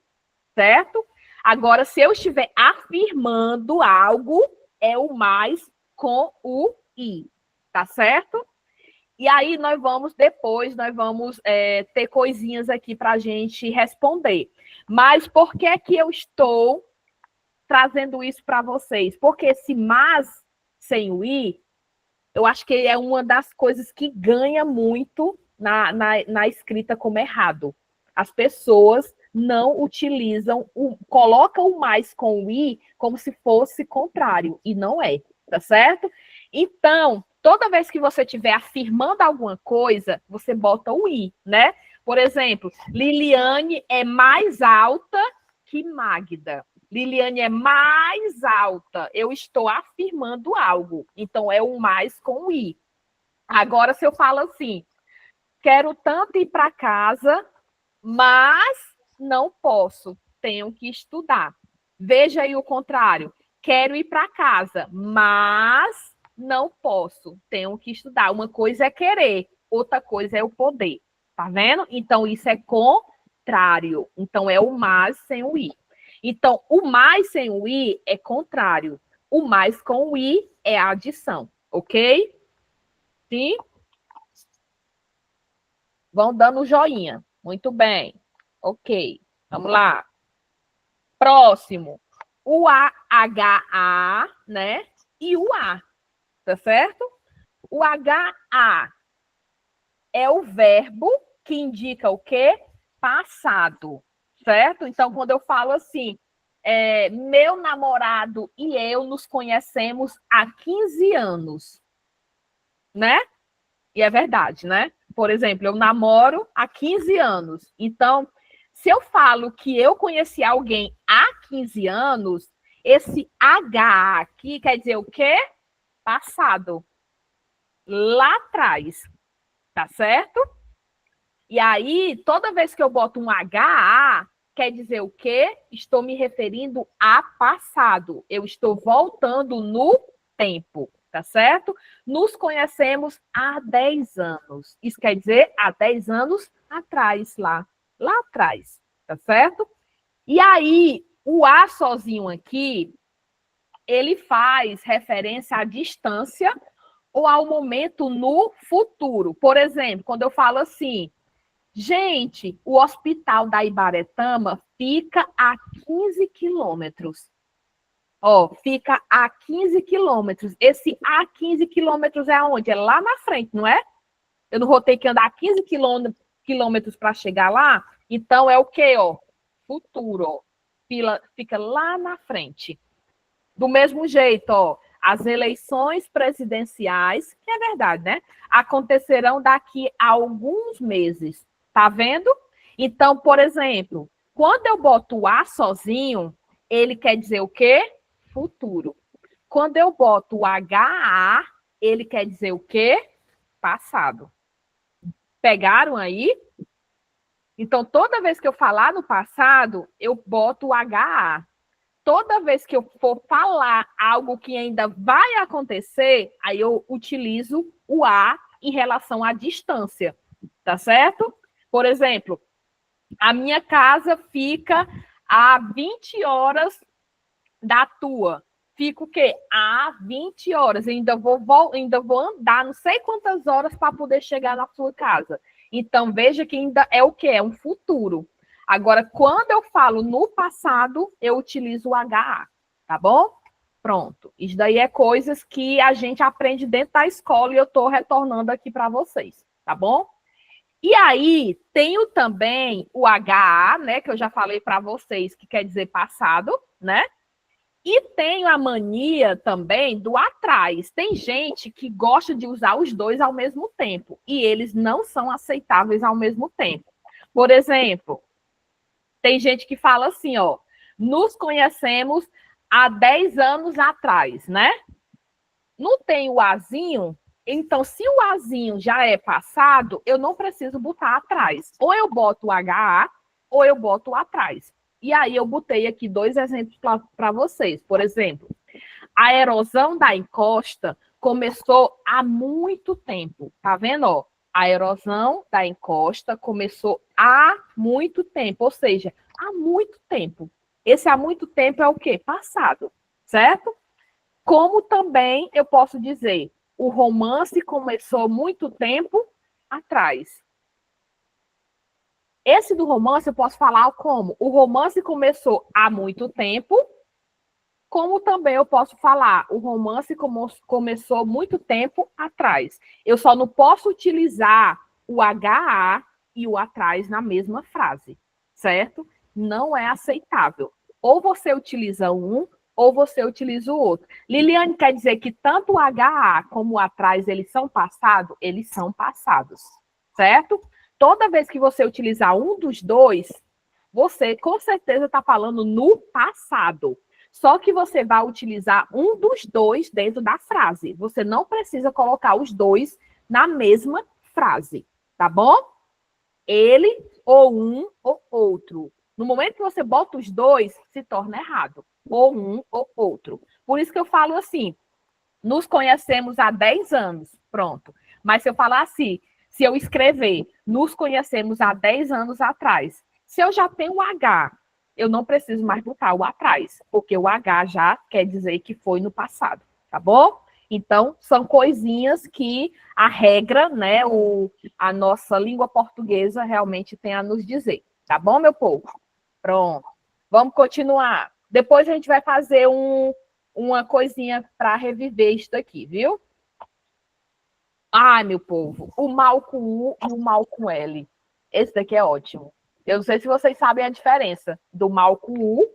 certo? Agora, se eu estiver afirmando algo, é o mais com o i, tá certo? E aí nós vamos ter coisinhas aqui para a gente responder. Mas por que que eu estou trazendo isso para vocês? Porque esse mas sem o i, eu acho que é uma das coisas que ganha muito na escrita como errado. As pessoas não utilizam, colocam o mais com o i como se fosse contrário, e não é, tá certo? Então, toda vez que você estiver afirmando alguma coisa, você bota o i, né? Por exemplo, Liliane é mais alta que Magda. Liliane é mais alta. Eu estou afirmando algo. Então, é o mais com o i. Agora, se eu falo assim, quero tanto ir para casa, mas não posso, tenho que estudar. Veja aí o contrário. Quero ir para casa, mas não posso, tenho que estudar. Uma coisa é querer, outra coisa é o poder. Tá vendo? Então, isso é contrário. Então, é o mais sem o i. Então, o mais sem o i é contrário. O mais com o i é a adição, ok? Sim? Vão dando joinha. Muito bem. Ok. Vamos lá. Próximo. O AHA, né? E o A. Tá certo? O HA é o verbo que indica o quê? Passado. Certo? Então, quando eu falo assim, meu namorado e eu nos conhecemos há 15 anos, né? E é verdade, né? Por exemplo, eu namoro há 15 anos. Então, se eu falo que eu conheci alguém há 15 anos, esse H aqui quer dizer o quê? Passado. Lá atrás. Tá certo? E aí, toda vez que eu boto um HA, quer dizer o quê? Estou me referindo a passado. Eu estou voltando no tempo, tá certo? Nos conhecemos há 10 anos. Isso quer dizer há 10 anos atrás, lá atrás, tá certo? E aí, o A sozinho aqui, ele faz referência à distância ou ao momento no futuro. Por exemplo, quando eu falo assim, gente, o hospital da Ibaretama fica a 15 quilômetros. Ó, fica a 15 quilômetros. Esse a 15 quilômetros é aonde? É lá na frente, não é? Eu não vou ter que andar 15 quilômetros para chegar lá? Então, é o quê, ó? Futuro, ó. Fica lá na frente. Do mesmo jeito, ó, as eleições presidenciais, que é verdade, né? Acontecerão daqui a alguns meses. Tá vendo? Então, por exemplo, quando eu boto o A sozinho, ele quer dizer o quê? Futuro. Quando eu boto o HA, ele quer dizer o quê? Passado. Pegaram aí? Então, toda vez que eu falar no passado, eu boto o HA. Toda vez que eu for falar algo que ainda vai acontecer, aí eu utilizo o A em relação à distância, tá certo? Por exemplo, a minha casa fica a 20 horas da tua. Fica o quê? A 20 horas. Eu ainda vou andar não sei quantas horas para poder chegar na sua casa. Então, veja que ainda é o quê? É um futuro. Agora, quando eu falo no passado, eu utilizo o HA, tá bom? Pronto. Isso daí é coisas que a gente aprende dentro da escola e eu estou retornando aqui para vocês, tá bom? E aí, tenho também o HA, né, que eu já falei para vocês, que quer dizer passado, né? E tenho a mania também do atrás. Tem gente que gosta de usar os dois ao mesmo tempo, e eles não são aceitáveis ao mesmo tempo. Por exemplo, tem gente que fala assim, ó, nos conhecemos há 10 anos atrás, né? Não tem o azinho, então se o azinho já é passado, eu não preciso botar atrás. Ou eu boto o HA, ou eu boto o atrás. E aí eu botei aqui 2 exemplos para vocês. Por exemplo, a erosão da encosta começou há muito tempo. Tá vendo? Ó? A erosão da encosta começou há muito tempo, ou seja, há muito tempo. Esse há muito tempo é o quê? Passado, certo? Como também eu posso dizer, o romance começou muito tempo atrás. Esse do romance eu posso falar como? O romance começou há muito tempo, como também eu posso falar, o romance começou muito tempo atrás. Eu só não posso utilizar o HA e o atrás na mesma frase, certo? Não é aceitável. Ou você utiliza um, ou você utiliza o outro. Liliane, quer dizer que tanto o HA como o atrás, eles são passados? Eles são passados, certo? Toda vez que você utilizar um dos dois, você com certeza está falando no passado. Só que você vai utilizar um dos dois dentro da frase. Você não precisa colocar os dois na mesma frase, tá bom? Ele, ou um, ou outro. No momento que você bota os dois, se torna errado. Ou um, ou outro. Por isso que eu falo assim, nos conhecemos há 10 anos, pronto. Mas se eu falar assim, se eu escrever, nos conhecemos há 10 anos atrás, se eu já tenho o H, eu não preciso mais botar o atrás, porque o H já quer dizer que foi no passado, tá bom? Então, são coisinhas que a regra, né, a nossa língua portuguesa realmente tem a nos dizer, tá bom, meu povo? Pronto. Vamos continuar. Depois a gente vai fazer uma coisinha para reviver isso aqui, viu? Ai, meu povo, o mal com U e o mal com L. Esse daqui é ótimo. Eu não sei se vocês sabem a diferença do mal com U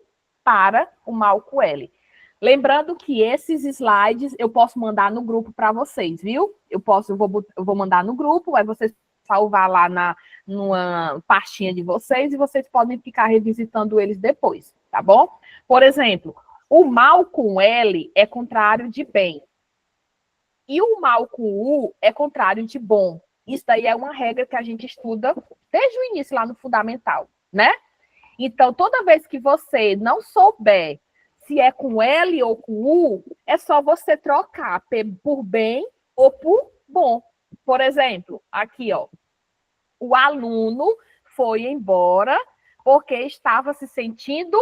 para o mal com L. Lembrando que esses slides eu posso mandar no grupo para vocês, viu? Eu vou mandar no grupo, aí vocês salvar lá numa pastinha de vocês e vocês podem ficar revisitando eles depois, tá bom? Por exemplo, o mal com L é contrário de bem. E o mal com U é contrário de bom. Isso daí é uma regra que a gente estuda desde o início, lá no fundamental, né? Então, toda vez que você não souber se é com L ou com U, é só você trocar por bem ou por bom. Por exemplo, aqui, ó. O aluno foi embora porque estava se sentindo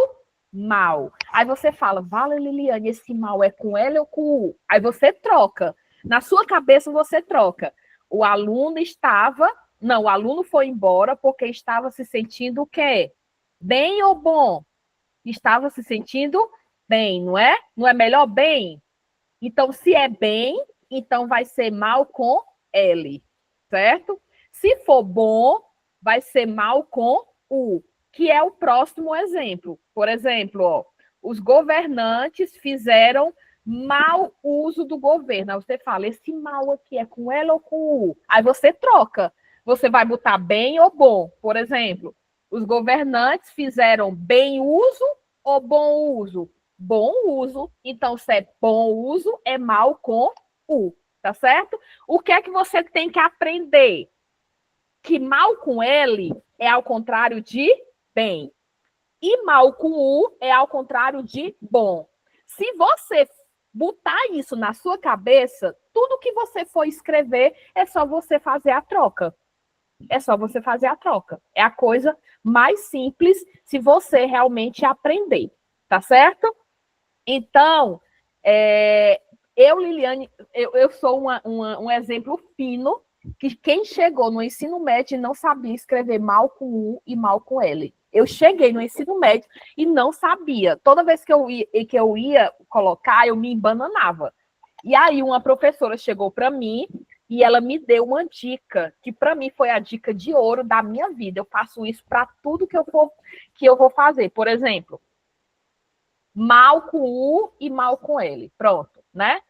mal. Aí você fala, vale, Liliane, esse mal é com L ou com U? Aí você troca. Na sua cabeça você troca. O aluno foi embora porque estava se sentindo o quê? Bem ou bom? Estava se sentindo bem, não é? Não é melhor bem? Então, se é bem, então vai ser mal com L, certo? Se for bom, vai ser mal com U, que é o próximo exemplo. Por exemplo, ó, os governantes fizeram mau uso do governo. Aí você fala, esse mal aqui é com L ou com U? Aí você troca. Você vai botar bem ou bom. Por exemplo, os governantes fizeram bem uso ou bom uso? Bom uso. Então, se é bom uso, é mal com U, tá certo? O que é que você tem que aprender? Que mal com L é ao contrário de bem. E mal com U é ao contrário de bom. Se você botar isso na sua cabeça, tudo que você for escrever é só você fazer a troca. É só você fazer a troca. É a coisa mais simples se você realmente aprender, tá certo? Então, Liliane, eu sou um exemplo fino que quem chegou no ensino médio e não sabia escrever mal com U e mal com L. Eu cheguei no ensino médio e não sabia. Toda vez que eu ia colocar, eu me embananava. E aí uma professora chegou para mim e ela me deu uma dica, que para mim foi a dica de ouro da minha vida. Eu faço isso para tudo que eu vou fazer. Por exemplo, mal com U e mal com L. Pronto, né?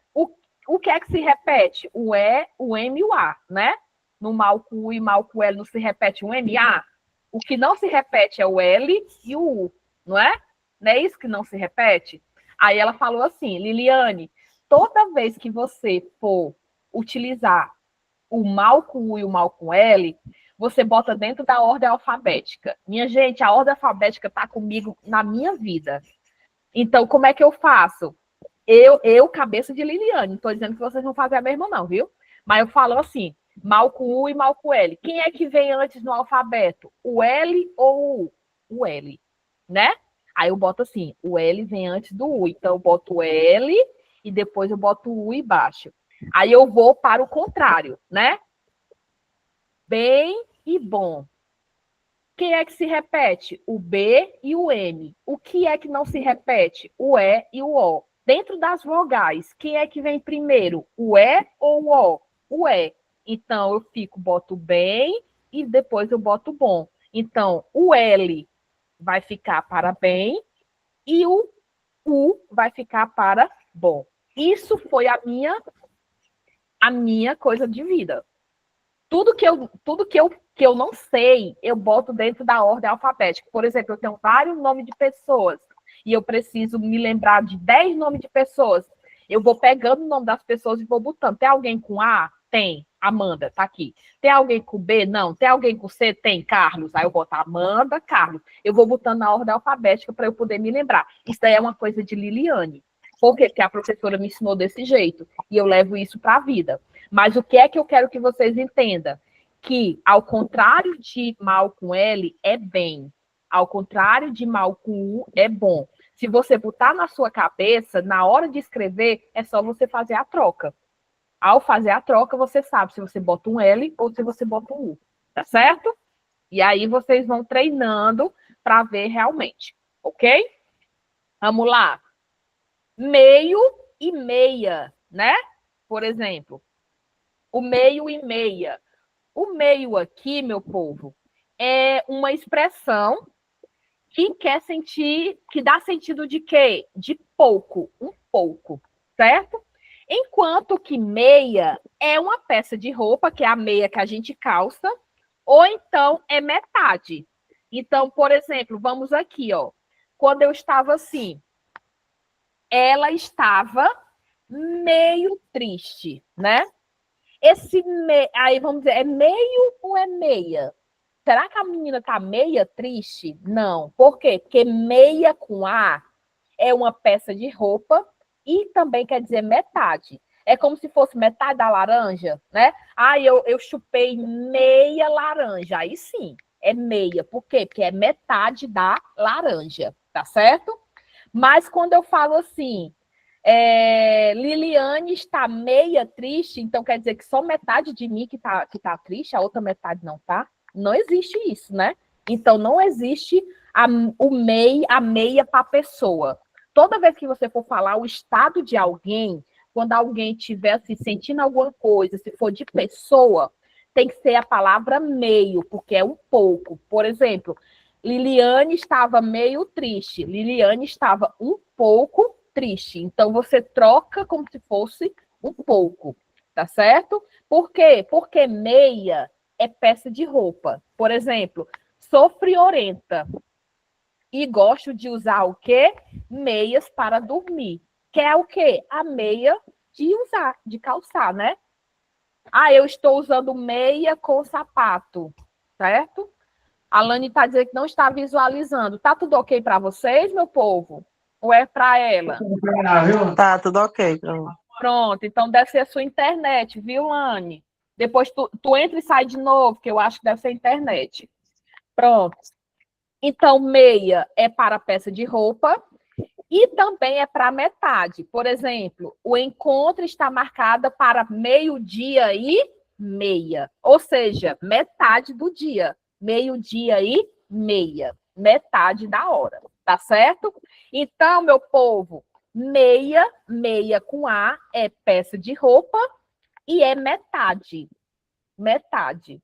O que é que se repete? O E, o M e o A, né? No mal com U e mal com L não se repete um M e A? O que não se repete é o L e o U, não é? Não é isso que não se repete? Aí ela falou assim, Liliane, toda vez que você for utilizar o mal com U e o mal com L, você bota dentro da ordem alfabética. Minha gente, a ordem alfabética está comigo na minha vida. Então, como é que eu faço? Cabeça de Liliane, não estou dizendo que vocês vão fazer a mesma, não, viu? Mas eu falo assim: mal com U e mal com L. Quem é que vem antes no alfabeto? O L ou o U? O L, né? Aí eu boto assim: o L vem antes do U. Então, eu boto o L e depois eu boto o U embaixo. Aí eu vou para o contrário, né? Bem e bom. Quem é que se repete? O B e o M. O que é que não se repete? O E e o O. Dentro das vogais, quem é que vem primeiro? O E ou o O? O E. Então, eu boto bem e depois eu boto bom. Então, o L vai ficar para bem e o U vai ficar para bom. Isso foi a minha coisa de vida. Tudo que eu não sei, eu boto dentro da ordem alfabética. Por exemplo, eu tenho vários nomes de pessoas e eu preciso me lembrar de 10 nomes de pessoas. Eu vou pegando o nome das pessoas e vou botando. Tem alguém com A? Tem. Amanda, tá aqui. Tem alguém com B? Não. Tem alguém com C? Tem. Carlos. Aí eu boto Amanda, Carlos. Eu vou botando na ordem alfabética para eu poder me lembrar. Isso daí é uma coisa de Liliane. Por quê? Porque a professora me ensinou desse jeito. E eu levo isso para a vida. Mas o que é que eu quero que vocês entendam? Que, ao contrário de mal com L, é bem. Ao contrário de mal com U, é bom. Se você botar na sua cabeça, na hora de escrever, é só você fazer a troca. Ao fazer a troca, você sabe se você bota um L ou se você bota um U. Tá certo? E aí vocês vão treinando para ver realmente. Ok? Vamos lá. Meio e meia, né? Por exemplo, o meio e meia. O meio aqui, meu povo, é uma expressão que dá sentido de quê? De pouco, um pouco, certo? Enquanto que meia é uma peça de roupa, que é a meia que a gente calça, ou então é metade. Então, por exemplo, vamos aqui, ó. Quando eu estava assim, ela estava meio triste, né? Aí vamos dizer, é meio ou é meia? Será que a menina tá meia triste? Não. Por quê? Porque meia com A é uma peça de roupa e também quer dizer metade. É como se fosse metade da laranja, né? Ah, eu chupei meia laranja. Aí sim, é meia. Por quê? Porque é metade da laranja, tá certo? Mas quando eu falo assim, Liliane está meia triste, então quer dizer que só metade de mim que tá triste, a outra metade não tá? Não existe isso, né? Então não existe a meia para a pessoa. Toda vez que você for falar o estado de alguém, quando alguém estiver se sentindo alguma coisa, se for de pessoa, tem que ser a palavra meio, porque é um pouco. Por exemplo, Liliane estava meio triste. Liliane estava um pouco triste. Então, você troca como se fosse um pouco, tá certo? Por quê? Porque meia é peça de roupa. Por exemplo, sou friorenta e gosto de usar o quê? Meias para dormir. Que é o quê? A meia de usar, de calçar, né? Ah, eu estou usando meia com sapato, certo? A Lani está dizendo que não está visualizando. Tá tudo ok para vocês, meu povo? Ou é para ela? Tá, tudo ok. Pronto, então deve ser a sua internet, viu, Lani? Depois tu entra e sai de novo, que eu acho que deve ser a internet. Pronto. Então, meia é para peça de roupa e também é para metade. Por exemplo, o encontro está marcado para meio-dia e meia, ou seja, metade do dia. Meio-dia e meia, metade da hora, tá certo? Então, meu povo, meia com A é peça de roupa e é metade. Metade.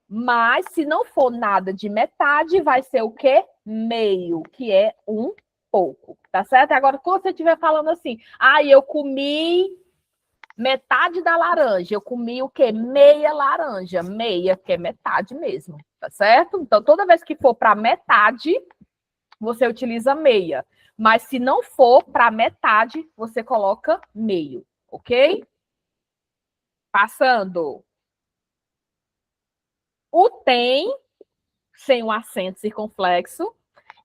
Mas se não for nada de metade, vai ser o quê? Meio, que é um pouco, tá certo? Agora, quando você estiver falando assim, eu comi metade da laranja, eu comi o quê? Meia laranja, meia, que é metade mesmo, tá certo? Então, toda vez que for para metade, você utiliza meia. Mas se não for para metade, você coloca meio, ok? Passando. O tem, sem o acento circunflexo,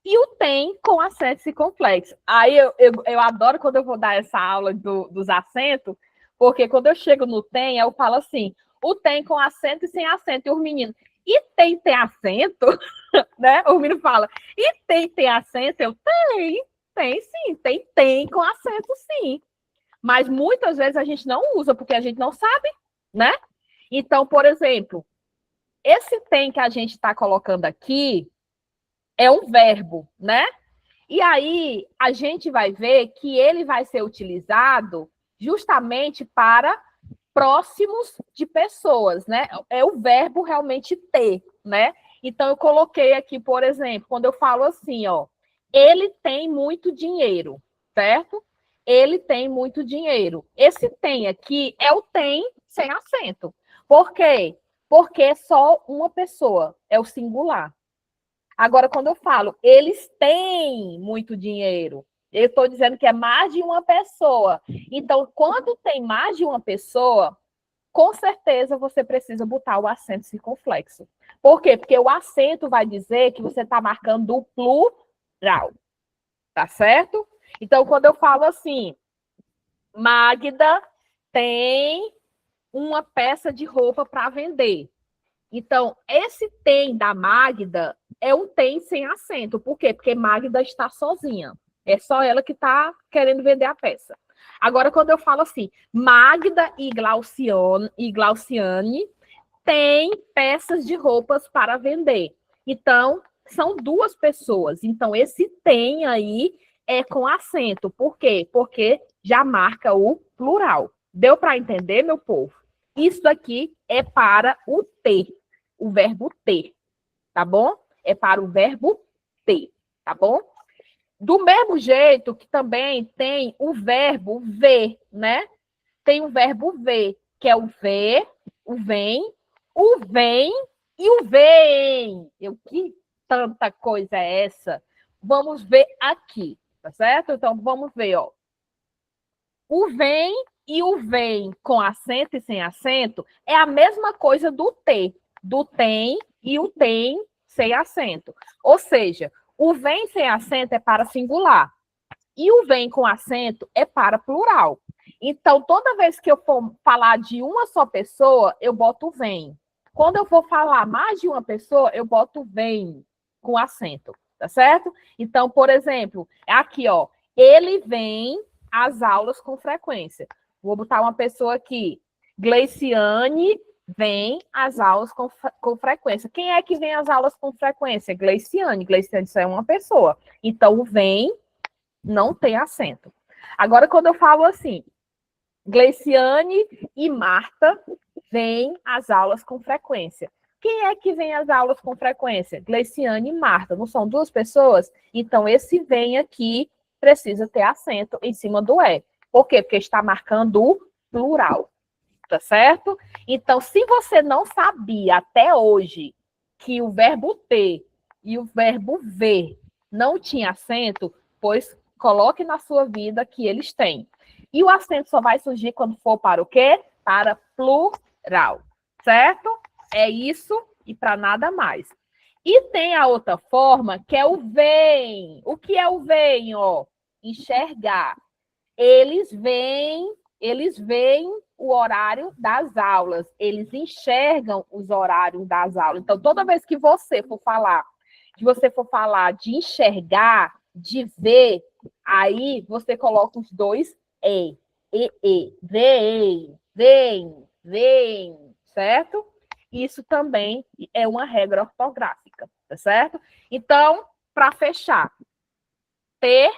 e o tem com acento circunflexo. Aí eu adoro quando eu vou dar essa aula dos acentos, porque quando eu chego no tem, eu falo assim, o tem com acento e sem acento. E os meninos, e tem acento? Né? O menino fala, e tem acento? Eu, tem sim, tem com acento sim. Mas muitas vezes a gente não usa, porque a gente não sabe, né? Então, por exemplo, esse tem que a gente está colocando aqui é um verbo, né? E aí a gente vai ver que ele vai ser utilizado justamente para próximos de pessoas, né? É o verbo realmente ter, né? Então eu coloquei aqui, por exemplo, quando eu falo assim, ó, ele tem muito dinheiro, certo? Ele tem muito dinheiro. Esse tem aqui é o tem sem acento. Por quê? Porque é só uma pessoa, é o singular. Agora, quando eu falo, eles têm muito dinheiro, eu estou dizendo que é mais de uma pessoa. Então, quando tem mais de uma pessoa, com certeza você precisa botar o acento circunflexo. Por quê? Porque o acento vai dizer que você está marcando o plural. Tá certo? Então, quando eu falo assim, Magda tem uma peça de roupa para vender. Então, esse tem da Magda é um tem sem acento. Por quê? Porque Magda está sozinha. É só ela que está querendo vender a peça. Agora, quando eu falo assim, Magda e Glauciane têm peças de roupas para vender. Então, são duas pessoas. Então, esse tem aí é com acento. Por quê? Porque já marca o plural. Deu para entender, meu povo? Isso aqui é para o ter, o verbo ter, tá bom? É para o verbo ter, tá bom? Do mesmo jeito que também tem o verbo ver, né? Tem o verbo ver, que é o ver, o vem e o vem. Que tanta coisa é essa? Vamos ver aqui, tá certo? Então, vamos ver, ó. O vem e o vem com acento e sem acento é a mesma coisa do ter, do tem e o tem sem acento. Ou seja, o vem sem acento é para singular e o vem com acento é para plural. Então, toda vez que eu for falar de uma só pessoa, eu boto vem. Quando eu for falar mais de uma pessoa, eu boto vem com acento, tá certo? Então, por exemplo, aqui, ó, ele vem às aulas com frequência. Vou botar uma pessoa aqui. Gleiciane vem às aulas com frequência. Quem é que vem às aulas com frequência? Gleiciane. Gleiciane só é uma pessoa. Então, o vem não tem acento. Agora, quando eu falo assim, Gleiciane e Marta vêm às aulas com frequência. Quem é que vem às aulas com frequência? Gleiciane e Marta. Não são duas pessoas? Então, esse vem aqui precisa ter acento em cima do é. Por quê? Porque está marcando o plural. Tá certo? Então, se você não sabia até hoje que o verbo ter e o verbo ver não tinha acento, pois coloque na sua vida que eles têm. E o acento só vai surgir quando for para o quê? Para plural, certo? É isso e para nada mais. E tem a outra forma, que é o vem. O que é o vem, ó? Enxergar. Eles veem o horário das aulas, eles enxergam os horários das aulas. Então, toda vez que você for falar de enxergar, de ver, aí você coloca os dois vem, certo? Isso também é uma regra ortográfica, tá certo? Então, para fechar, ter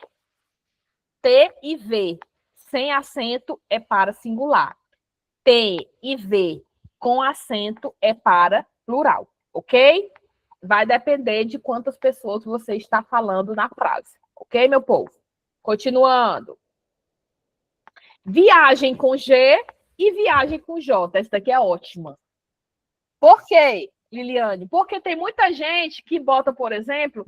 e ver sem acento é para singular. Ter e ver com acento é para plural, ok? Vai depender de quantas pessoas você está falando na frase, Ok, meu povo? Continuando. Viagem com G e viagem com J. Essa daqui é ótima. Por quê, Liliane? Porque tem muita gente que bota, por exemplo,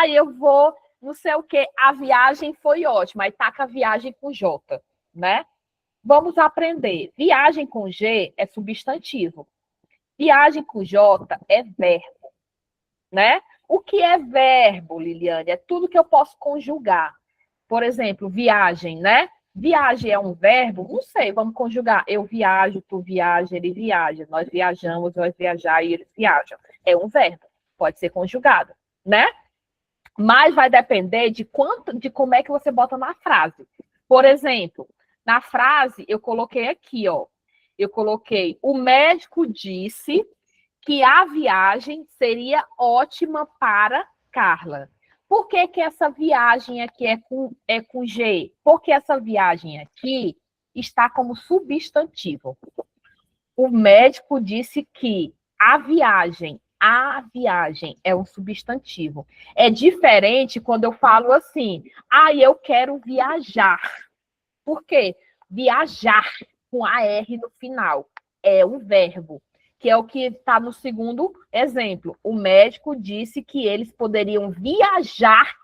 eu vou, não sei o quê, a viagem foi ótima, aí taca a viagem com J, né? Vamos aprender. Viagem com G é substantivo. Viagem com J é verbo, né? O que é verbo, Liliane? É tudo que eu posso conjugar. Por exemplo, viagem, né? Viagem é um verbo? Não sei, vamos conjugar. Eu viajo, tu viaja, ele viaja. Nós viajamos, nós viajar e eles viajam. É um verbo, pode ser conjugado, né? Mas vai depender de como é que você bota na frase. Por exemplo, na frase eu coloquei aqui, ó. Eu coloquei: o médico disse que a viagem seria ótima para Carla. Por que que essa viagem aqui é com G? Porque essa viagem aqui está como substantivo. O médico disse que a viagem é um substantivo. É diferente quando eu falo assim: eu quero viajar. Por quê? Viajar com AR no final é um verbo, que é o que está no segundo exemplo. O médico disse que eles poderiam viajar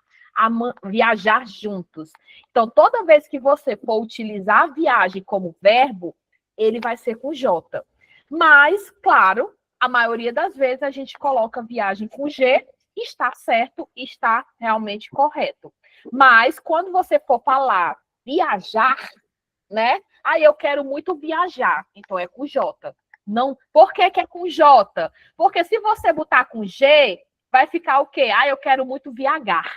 juntos. Então, toda vez que você for utilizar a viagem como verbo, ele vai ser com J. Mas, claro, a maioria das vezes a gente coloca viagem com G, está certo, está realmente correto. Mas, quando você for falar viajar, né? Eu quero muito viajar, então é com J. Não, por que que é com J? Porque se você botar com G, vai ficar o quê? Eu quero muito viajar.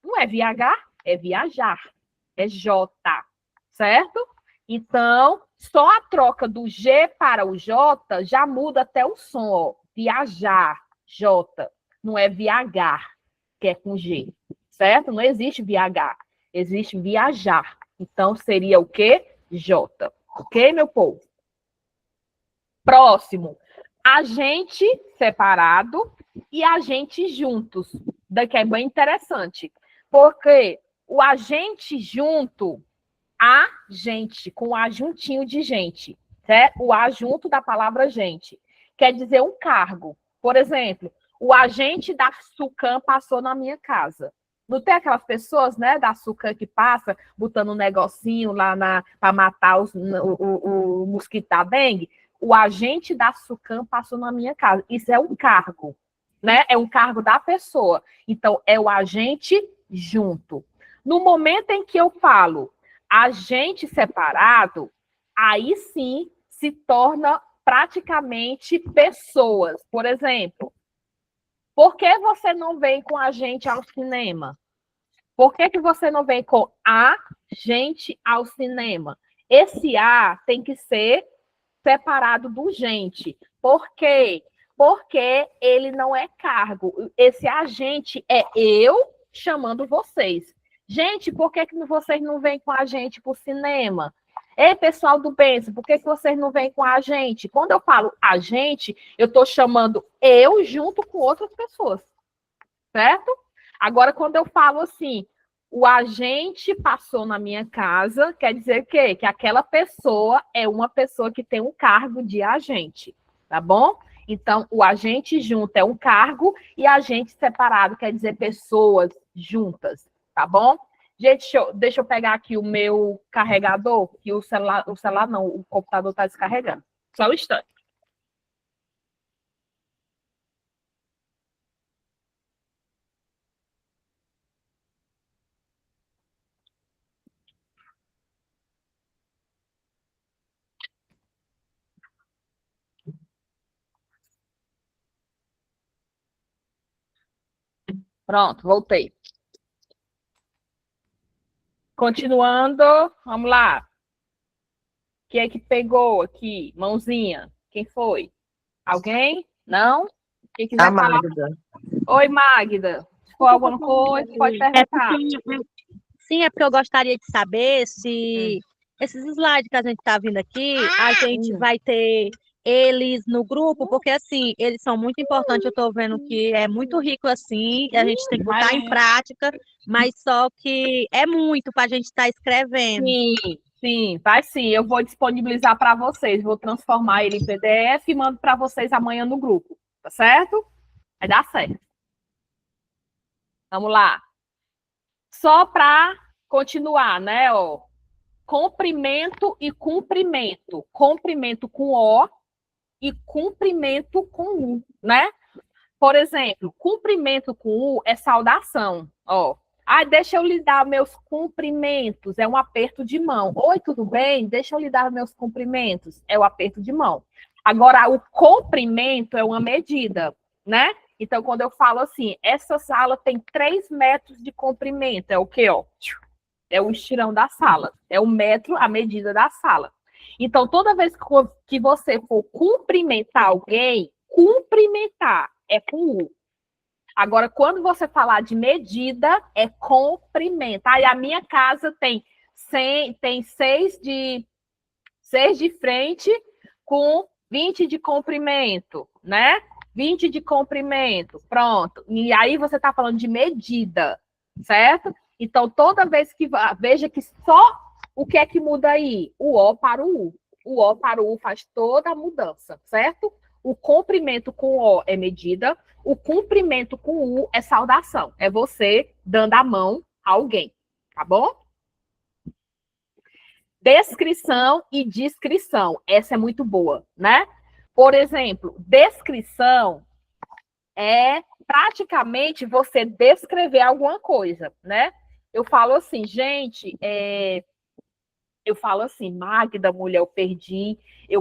Não é viajar, é viajar. É J, certo? Então, só a troca do G para o J já muda até o som, ó. Viajar, J. Não é viajar, que é com G, certo? Não existe viajar, existe viajar. Então, seria o quê? J. Ok, meu povo? Próximo. Agente separado e agente juntos. Daqui é bem interessante. Porque o agente junto, agente, com A juntinho de gente, certo? O A junto da palavra gente. Quer dizer um cargo. Por exemplo, o agente da SUCAM passou na minha casa. Não tem aquelas pessoas, né, da SUCAM que passa botando um negocinho lá para matar o mosquito da dengue? O agente da SUCAM passou na minha casa. Isso é um cargo, né? É um cargo da pessoa. Então, é o agente junto. No momento em que eu falo agente separado, aí sim se torna praticamente pessoas. Por exemplo, por que você não vem com a gente ao cinema? Por que você não vem com a gente ao cinema? Esse A tem que ser separado do gente. Por quê? Porque ele não é cargo. Esse agente é eu chamando vocês. Gente, por que vocês não vêm com a gente para o cinema? Ei, pessoal do Benção, por que vocês não vêm com a gente? Quando eu falo a gente, eu estou chamando eu junto com outras pessoas, certo? Agora, quando eu falo assim, o agente passou na minha casa, quer dizer o quê? Que aquela pessoa é uma pessoa que tem um cargo de agente, tá bom? Então, o agente junto é um cargo e agente separado quer dizer pessoas juntas, tá bom? Gente, deixa eu pegar aqui o meu carregador, que o celular não, o computador está descarregando. Só um instante. Pronto, voltei. Continuando, vamos lá. Quem é que pegou aqui? Mãozinha. Quem foi? Alguém? Não? Quem quiser falar? Magda. Oi, Magda. Se for alguma coisa, pode perguntar. Sim, é porque eu gostaria de saber se esses slides que a gente está vendo aqui, a gente vai ter eles no grupo, porque assim, eles são muito importantes, eu estou vendo que é muito rico assim, e a gente tem que botar em prática, mas só que é muito para a gente estar escrevendo. Sim, sim, vai sim. Eu vou disponibilizar para vocês, vou transformar ele em PDF e mando para vocês amanhã no grupo, tá certo? Vai dar certo. Vamos lá. Só para continuar, né? Ó. Comprimento e cumprimento. Comprimento com O e cumprimento com U, né? Por exemplo, cumprimento com U é saudação. Ó. Ah, deixa eu lhe dar meus cumprimentos. É um aperto de mão. Oi, tudo bem? Deixa eu lhe dar meus cumprimentos. É o aperto de mão. Agora, o comprimento é uma medida, né? Então, quando eu falo assim, essa sala tem 3 metros de comprimento, é o quê, ó? É o estirão da sala. É o metro, a medida da sala. Então, toda vez que você for cumprimentar alguém, cumprimentar é com U. Agora, quando você falar de medida, é comprimento. Aí a minha casa tem 6 de frente com 20 de comprimento, né? 20 de comprimento, pronto. E aí você está falando de medida, certo? Então, toda vez que... Veja que só o que é que muda aí? O O para o U. O O para o U faz toda a mudança, certo? O comprimento com O é medida, o cumprimento com U é saudação. É você dando a mão a alguém, tá bom? Descrição e descrição. Essa é muito boa, né? Por exemplo, descrição é praticamente você descrever alguma coisa, né? Eu falo assim, gente, eu falo assim, Magda, mulher, eu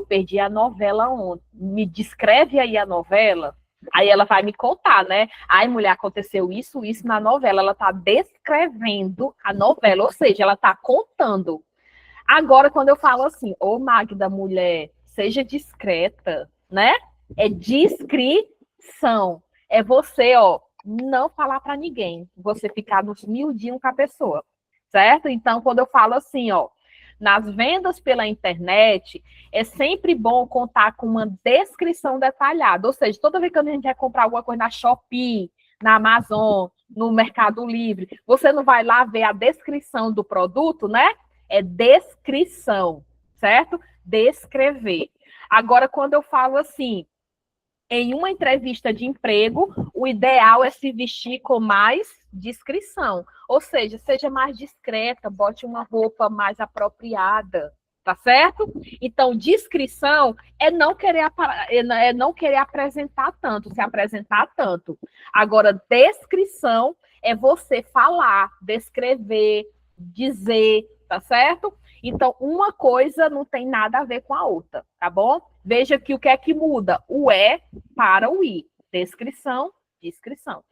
perdi a novela ontem. Me descreve aí a novela. Aí ela vai me contar, né? Ai, mulher, aconteceu isso na novela. Ela tá descrevendo a novela, ou seja, ela tá contando. Agora, quando eu falo assim, ô Magda, mulher, seja discreta, né? É descrição. É você, ó, não falar para ninguém. Você ficar nos miudinhos com a pessoa, certo? Então, quando eu falo assim, ó, nas vendas pela internet, é sempre bom contar com uma descrição detalhada. Ou seja, toda vez que a gente vai comprar alguma coisa na Shopee, na Amazon, no Mercado Livre, você não vai lá ver a descrição do produto, né? É descrição, certo? Descrever. Agora, quando eu falo assim, em uma entrevista de emprego, o ideal é se vestir com mais discrição. Ou seja, seja mais discreta, bote uma roupa mais apropriada, tá certo? Então, discrição é não querer apresentar tanto, se apresentar tanto. Agora, descrição é você falar, descrever, dizer, tá certo? Então, uma coisa não tem nada a ver com a outra, tá bom? Veja que o que é que muda? O é para o i. Descrição, descrição.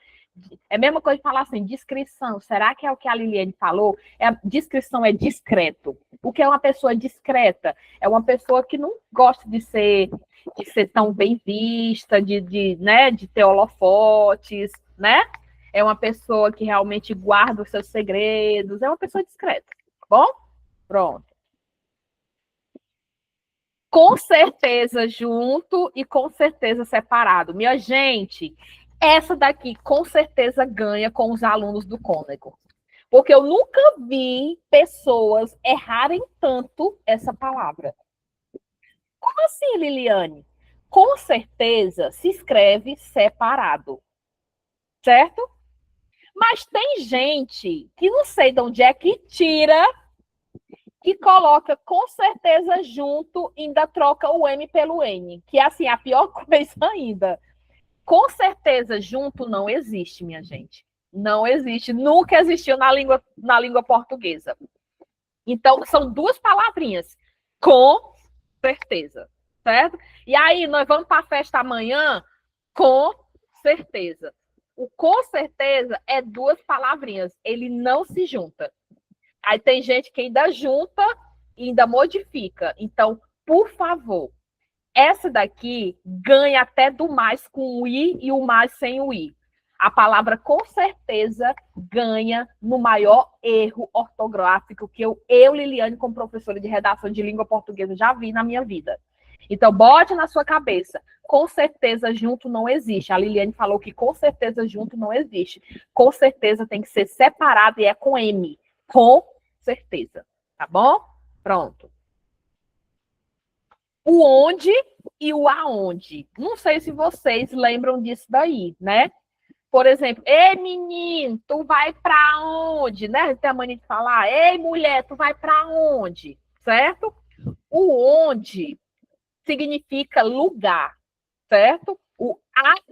É a mesma coisa de falar assim, descrição. Será que é o que a Liliane falou? Descrição é discreto. O que é uma pessoa discreta? É uma pessoa que não gosta de ser tão bem vista, né, de ter holofotes, né? É uma pessoa que realmente guarda os seus segredos. É uma pessoa discreta, tá bom? Pronto. Com certeza junto e com certeza separado. Minha gente, essa daqui com certeza ganha com os alunos do Cônego. Porque eu nunca vi pessoas errarem tanto essa palavra. Como assim, Liliane? Com certeza se escreve separado. Certo? Mas tem gente que não sei de onde é que tira e coloca com certeza junto e ainda troca o M pelo N, que é assim, a pior coisa ainda. Com certeza junto não existe, minha gente. Não existe, nunca existiu na língua portuguesa. Então, são duas palavrinhas. Com certeza, certo? E aí, nós vamos para a festa amanhã? Com certeza. O com certeza é duas palavrinhas, ele não se junta. Aí tem gente que ainda junta e ainda modifica. Então, por favor, essa daqui ganha até do mais com o i e o mais sem o i. A palavra com certeza ganha no maior erro ortográfico que eu Liliane, como professora de redação de língua portuguesa, já vi na minha vida. Então, bote na sua cabeça. Com certeza junto não existe. A Liliane falou que com certeza junto não existe. Com certeza tem que ser separado e é com M. Com certeza. Tá bom? Pronto. O onde e o aonde. Não sei se vocês lembram disso daí, né? Por exemplo, ei, menino, tu vai pra onde? Né? Tem a mania de falar, ei, mulher, tu vai pra onde? Certo? O onde significa lugar, certo? O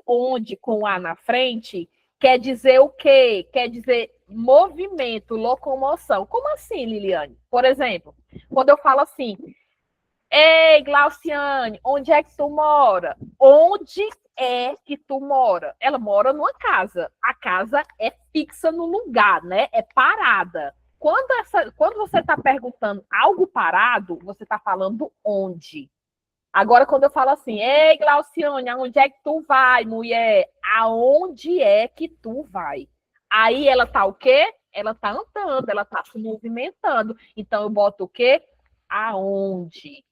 aonde com A na frente quer dizer o quê? Quer dizer movimento, locomoção. Como assim, Liliane? Por exemplo, quando eu falo assim, ei, Glauciane, onde é que tu mora? Onde é que tu mora? Ela mora numa casa. A casa é fixa no lugar, né? É parada. Quando você está perguntando algo parado, você está falando onde. Agora, quando eu falo assim, ei, Glauciane, aonde é que tu vai, mulher? Aonde é que tu vai? Aí ela tá o quê? Ela tá andando, ela tá se movimentando. Então, eu boto o quê? Aonde?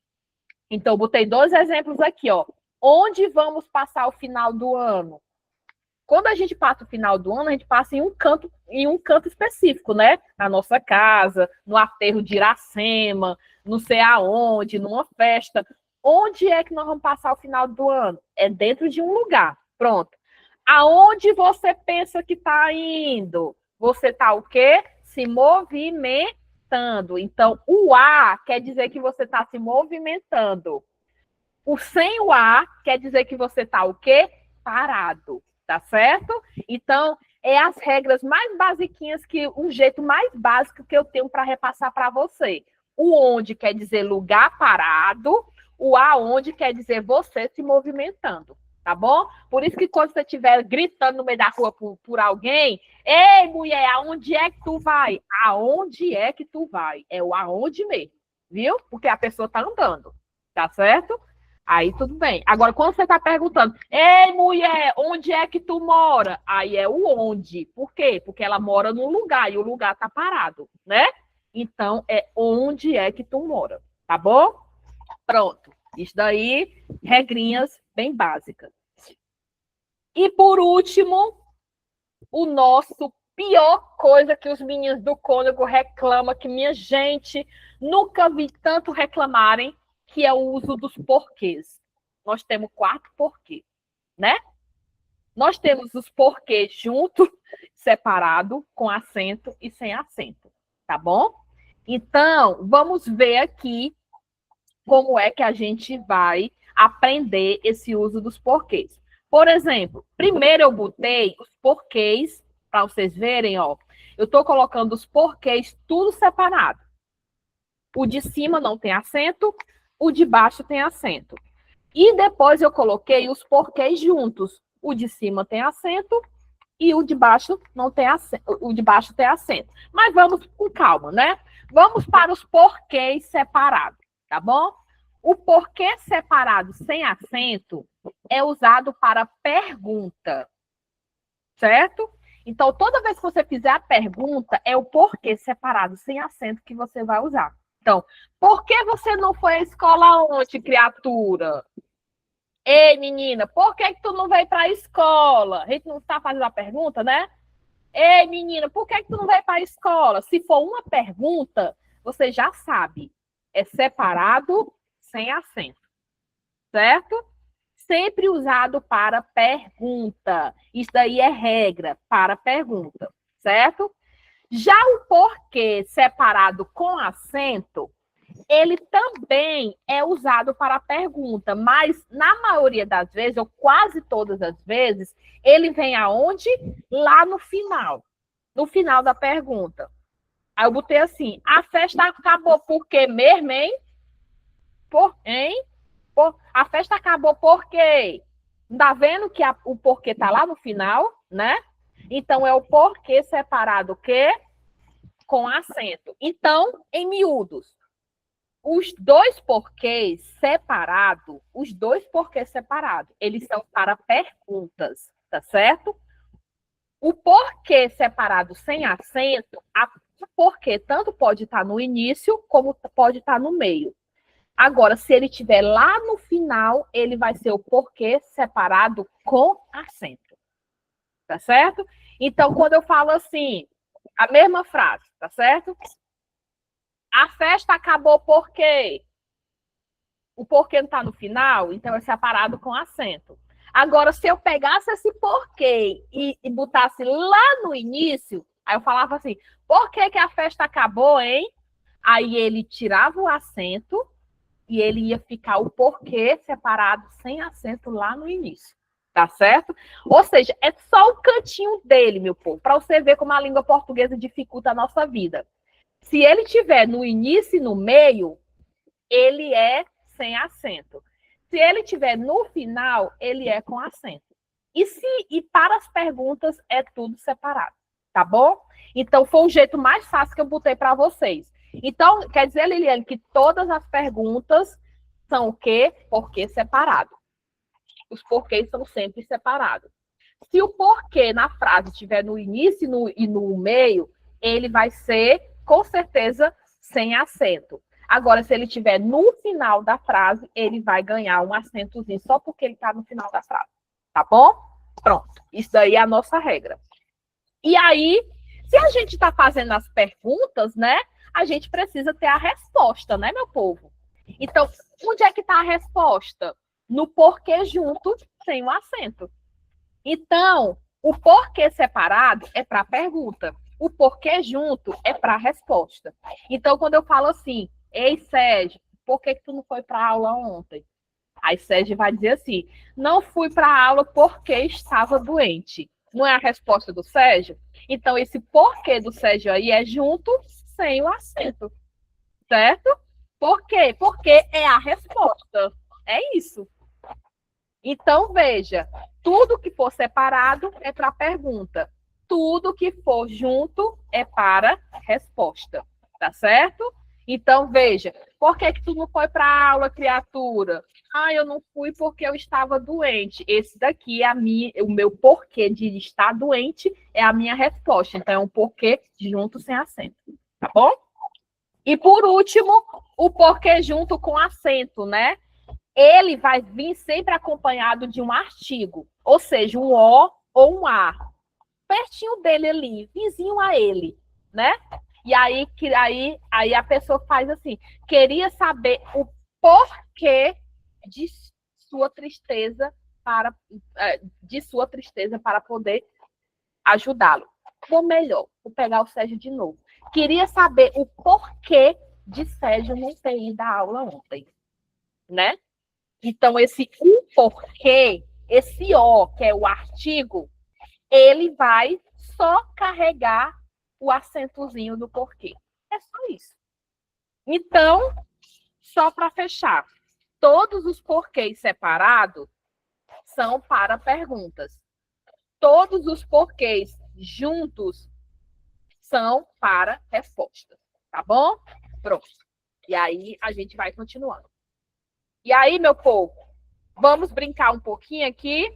Então, eu botei 2 exemplos aqui, ó. Onde vamos passar o final do ano? Quando a gente passa o final do ano, a gente passa em um canto específico, né? Na nossa casa, no aterro de Iracema, não sei aonde, numa festa. Onde é que nós vamos passar o final do ano? É dentro de um lugar. Pronto. Aonde você pensa que está indo? Você está o quê? Se movimentando. Então, o A quer dizer que você está se movimentando. O sem o A quer dizer que você está o quê? Parado. Tá certo? Então, é as regras mais basiquinhas, o jeito mais básico que eu tenho para repassar para você. O onde quer dizer lugar parado, o aonde quer dizer você se movimentando, tá bom? Por isso que quando você estiver gritando no meio da rua por alguém, ei, mulher, aonde é que tu vai? Aonde é que tu vai? É o aonde mesmo, viu? Porque a pessoa tá andando, tá certo? Aí tudo bem. Agora, quando você está perguntando, ei, mulher, onde é que tu mora? Aí é o onde. Por quê? Porque ela mora num lugar e o lugar está parado, né? Então, é onde é que tu mora, tá bom? Pronto. Isso daí, regrinhas bem básicas. E por último, o nosso pior coisa que os meninos do Cônego reclamam, que minha gente nunca vi tanto reclamarem, que é o uso dos porquês. Nós temos 4 porquês, né? Nós temos os porquês junto, separado, com acento e sem acento, tá bom? Então, vamos ver aqui como é que a gente vai aprender esse uso dos porquês. Por exemplo, primeiro eu botei os porquês, para vocês verem, ó. Eu estou colocando os porquês tudo separado. O de cima não tem acento, o de baixo tem acento. E depois eu coloquei os porquês juntos. O de cima tem acento e o de baixo não tem acento. O de baixo tem acento. Mas vamos com calma, né? Vamos para os porquês separados, tá bom? O porquê separado sem acento é usado para pergunta, certo? Então, toda vez que você fizer a pergunta, é o porquê separado sem acento que você vai usar. Então, por que você não foi à escola ontem, criatura? Ei, menina, por que tu não veio para a escola? A gente não está fazendo a pergunta, né? Ei, menina, por que tu não veio para a escola? Se for uma pergunta, você já sabe. É separado, sem acento. Certo? Sempre usado para pergunta. Isso daí é regra para pergunta. Certo? Já o porquê separado com acento, ele também é usado para pergunta, mas na maioria das vezes, ou quase todas as vezes, ele vem aonde? Lá no final da pergunta. Aí eu botei assim, a festa acabou por quê mesmo, hein? A festa acabou por quê? Tá vendo que o porquê tá lá no final, né? Então, é o porquê separado o quê? Com acento. Então, em miúdos, os dois porquês separados, eles são para perguntas, tá certo? O porquê separado sem acento, o porquê tanto pode estar no início, como pode estar no meio. Agora, se ele estiver lá no final, ele vai ser o porquê separado com acento. Tá certo? Então, quando eu falo assim, a mesma frase, tá certo? A festa acabou por quê? O porquê não está no final, então é separado com acento. Agora, se eu pegasse esse porquê e botasse lá no início, aí eu falava assim, por que que a festa acabou, hein? Aí ele tirava o acento e ele ia ficar o porquê separado sem acento lá no início. Tá certo? Ou seja, é só o cantinho dele, meu povo, para você ver como a língua portuguesa dificulta a nossa vida. Se ele tiver no início e no meio, ele é sem acento. Se ele tiver no final, ele é com acento. E para as perguntas é tudo separado, tá bom? Então foi o jeito mais fácil que eu botei para vocês. Então, quer dizer, Liliane, que todas as perguntas são o quê? Porquê separado. Os porquês são sempre separados. Se o porquê na frase estiver no início e no meio, ele vai ser, com certeza, sem acento. Agora, se ele estiver no final da frase, ele vai ganhar um acentozinho só porque ele está no final da frase. Tá bom? Pronto. Isso daí é a nossa regra. E aí, se a gente está fazendo as perguntas, né? A gente precisa ter a resposta, né, meu povo? Então, onde é que está a resposta? No porquê junto, sem o acento. Então, o porquê separado é para a pergunta. O porquê junto é para a resposta. Então, quando eu falo assim, ei, Sérgio, por que tu não foi para a aula ontem? Aí Sérgio vai dizer assim, não fui para a aula porque estava doente. Não é a resposta do Sérgio? Então, esse porquê do Sérgio aí é junto, sem o acento. Certo? Por quê? Porque é a resposta. É isso. Então, veja, tudo que for separado é para pergunta. Tudo que for junto é para resposta. Tá certo? Então, veja, por que que tu não foi para a aula, criatura? Ah, eu não fui porque eu estava doente. Esse daqui é o meu porquê de estar doente é a minha resposta. Então, é um porquê junto sem acento. Tá bom? E, por último, o porquê junto com acento, né? Ele vai vir sempre acompanhado de um artigo, ou seja, um O ou um A, pertinho dele ali, vizinho a ele, né? E aí a pessoa faz assim, queria saber o porquê de sua tristeza para poder ajudá-lo. Ou melhor, vou pegar o Sérgio de novo. Queria saber o porquê de Sérgio não ter ido à aula ontem, né? Então, esse porquê, esse O, que é o artigo, ele vai só carregar o acentozinho do porquê. É só isso. Então, só para fechar, todos os porquês separados são para perguntas. Todos os porquês juntos são para respostas. Tá bom? Pronto. E aí, a gente vai continuando. E aí, meu povo, vamos brincar um pouquinho aqui,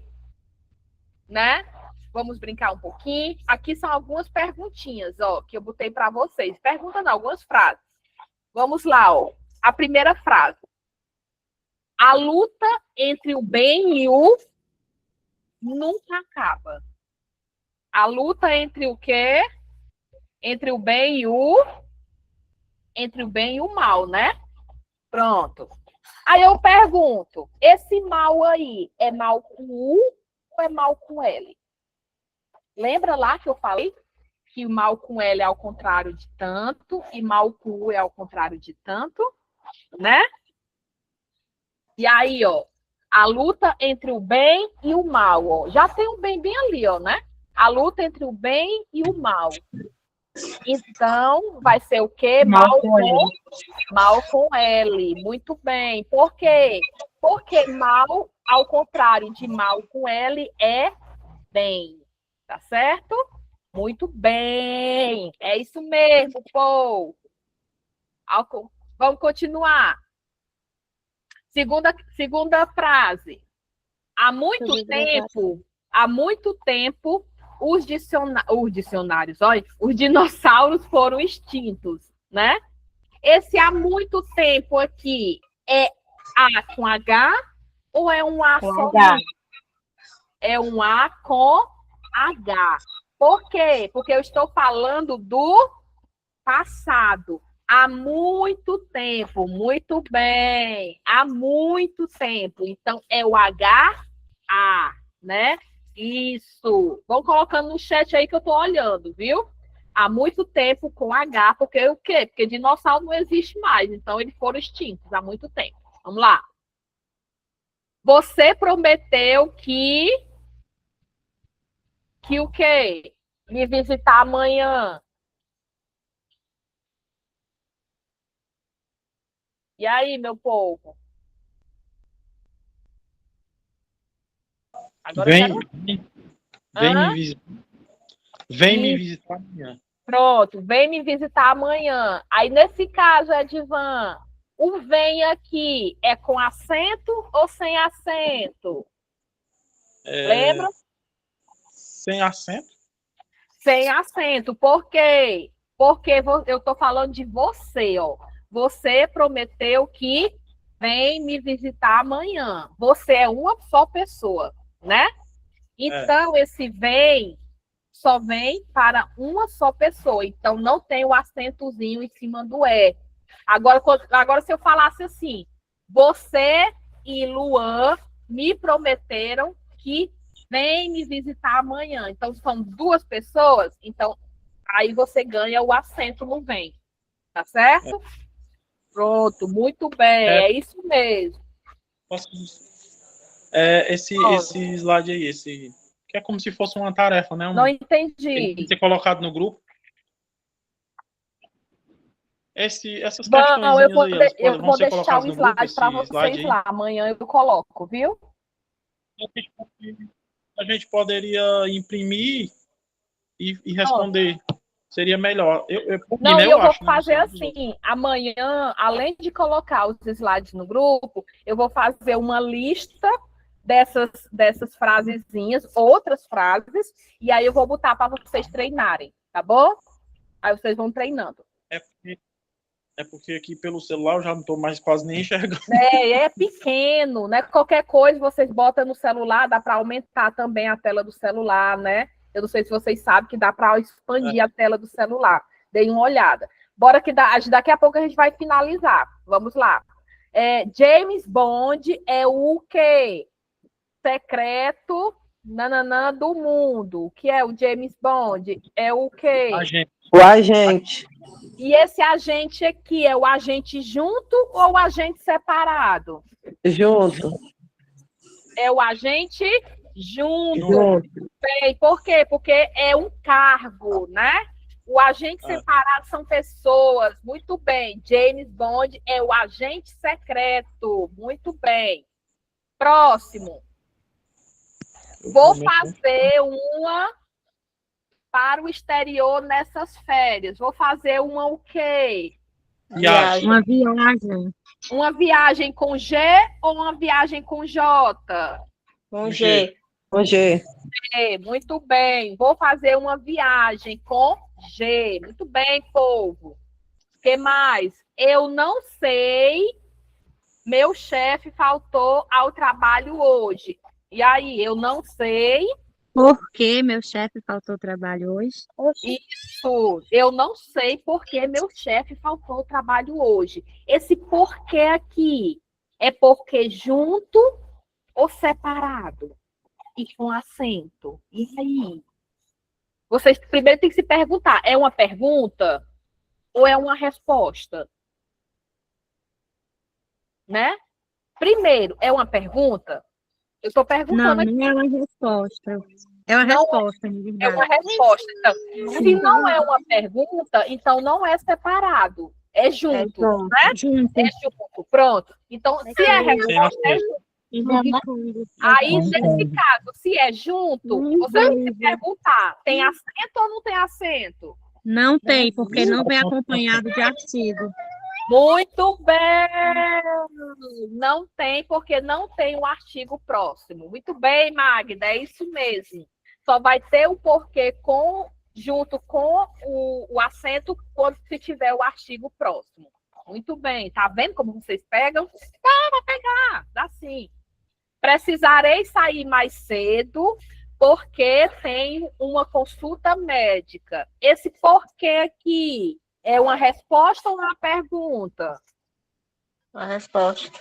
né? Vamos brincar um pouquinho. Aqui são algumas perguntinhas, ó, que eu botei para vocês. Perguntando algumas frases. Vamos lá, ó. A primeira frase. A luta entre o bem e o nunca acaba. A luta entre o quê? Entre o bem e o mal, né? Pronto. Aí eu pergunto, esse mal aí é mal com U ou é mal com L? Lembra lá que eu falei que mal com L é ao contrário de tanto e mal com U é ao contrário de tanto, né? E aí, ó, a luta entre o bem e o mal, ó. Já tem um bem bem ali, ó, né? A luta entre o bem e o mal. Então, vai ser o quê? Mal com L. Muito bem. Por quê? Porque mal, ao contrário de mal com L, é bem. Tá certo? Muito bem. É isso mesmo, povo. Vamos continuar. Segunda frase. Há muito tempo, os dicionários, olha, os dinossauros foram extintos, né? Esse há muito tempo aqui É A com H ou é um A Com só? H. É um A com H. Por quê? Porque eu estou falando do passado. Há muito tempo. Muito bem. Há muito tempo. Então, é o H-A, né? Isso. Vão colocando no chat aí que eu estou olhando, viu? Há muito tempo com H, porque o quê? Porque dinossauro não existe mais. Então, eles foram extintos há muito tempo. Vamos lá. Você prometeu que o quê? Me visitar amanhã. E aí, meu povo? Agora eu quero. Vem Hã? me visitar. Vem me Isso. visitar amanhã. Pronto, vem me visitar amanhã. Aí, nesse caso, Edivan, o vem aqui é com acento ou sem acento? Lembra? Sem acento? Sem acento. Por quê? Porque eu estou falando de você, ó. Você prometeu que vem me visitar amanhã. Você é uma só pessoa, né? Então, esse vem só vem para uma só pessoa. Então, não tem o acentozinho em cima do E. Agora, se eu falasse assim, você e Luan me prometeram que vem me visitar amanhã. Então, são duas pessoas. Então, aí você ganha o acento no vem. Tá certo? Pronto, muito bem. É isso mesmo. Esse slide aí, que é como se fosse uma tarefa, né? Não entendi. Ele tem que ser colocado no grupo. Essas Bom, questões eu vou ser deixar colocadas o no grupo, slide para vocês lá. Amanhã eu coloco, viu? A gente poderia imprimir e responder. Seria melhor. Eu vou fazer assim. Amanhã, além de colocar os slides no grupo, eu vou fazer uma lista dessas frasezinhas, outras frases, e aí eu vou botar para vocês treinarem, tá bom? Aí vocês vão treinando. É porque aqui pelo celular eu já não estou mais quase nem enxergando. É pequeno, né? Qualquer coisa vocês botam no celular, dá para aumentar também a tela do celular, né? Eu não sei se vocês sabem que dá para expandir a tela do celular. Deem uma olhada. Bora que daqui a pouco a gente vai finalizar. Vamos lá. James Bond é o quê? Secreto do mundo. O que é o James Bond? É o quê? O agente. E esse agente aqui é o agente junto ou o agente separado? Junto. É o agente junto. Bem, por quê? Porque é um cargo, né? O agente separado são pessoas. Muito bem. James Bond é o agente secreto. Muito bem. Próximo. Vou fazer uma para o exterior nessas férias. Vou fazer uma o quê? Viagem. Uma viagem. Uma viagem com G ou uma viagem com J? Com G. Com G. Muito bem. Vou fazer uma viagem com G. Muito bem, povo. O que mais? Eu não sei. Meu chefe faltou ao trabalho hoje. E aí, eu não sei. Por que meu chefe faltou ao trabalho hoje? Isso, eu não sei por que meu chefe faltou ao trabalho hoje. Esse porquê aqui é porque junto ou separado? E com acento. E aí? Vocês primeiro têm que se perguntar, é uma pergunta ou é uma resposta? Né? Primeiro, é uma pergunta? Eu estou perguntando aqui. Não é uma resposta. É uma resposta, é uma resposta. Então, se não é uma pergunta, então não é separado. É junto, né? Junto. É junto. Pronto. Então, se é resposta, é junto. Aí, nesse caso, se é junto, você tem que se perguntar, tem acento ou não tem acento? Não tem, porque não vem acompanhado de artigo. Muito bem! Não tem, porque não tem o artigo próximo. Muito bem, Magda, é isso mesmo. Só vai ter o porquê junto com o acento quando se tiver o artigo próximo. Muito bem. Tá vendo como vocês pegam? Ah, vai pegar. Dá sim. Precisarei sair mais cedo porque tenho uma consulta médica. Esse porquê aqui é uma resposta ou uma pergunta? A resposta.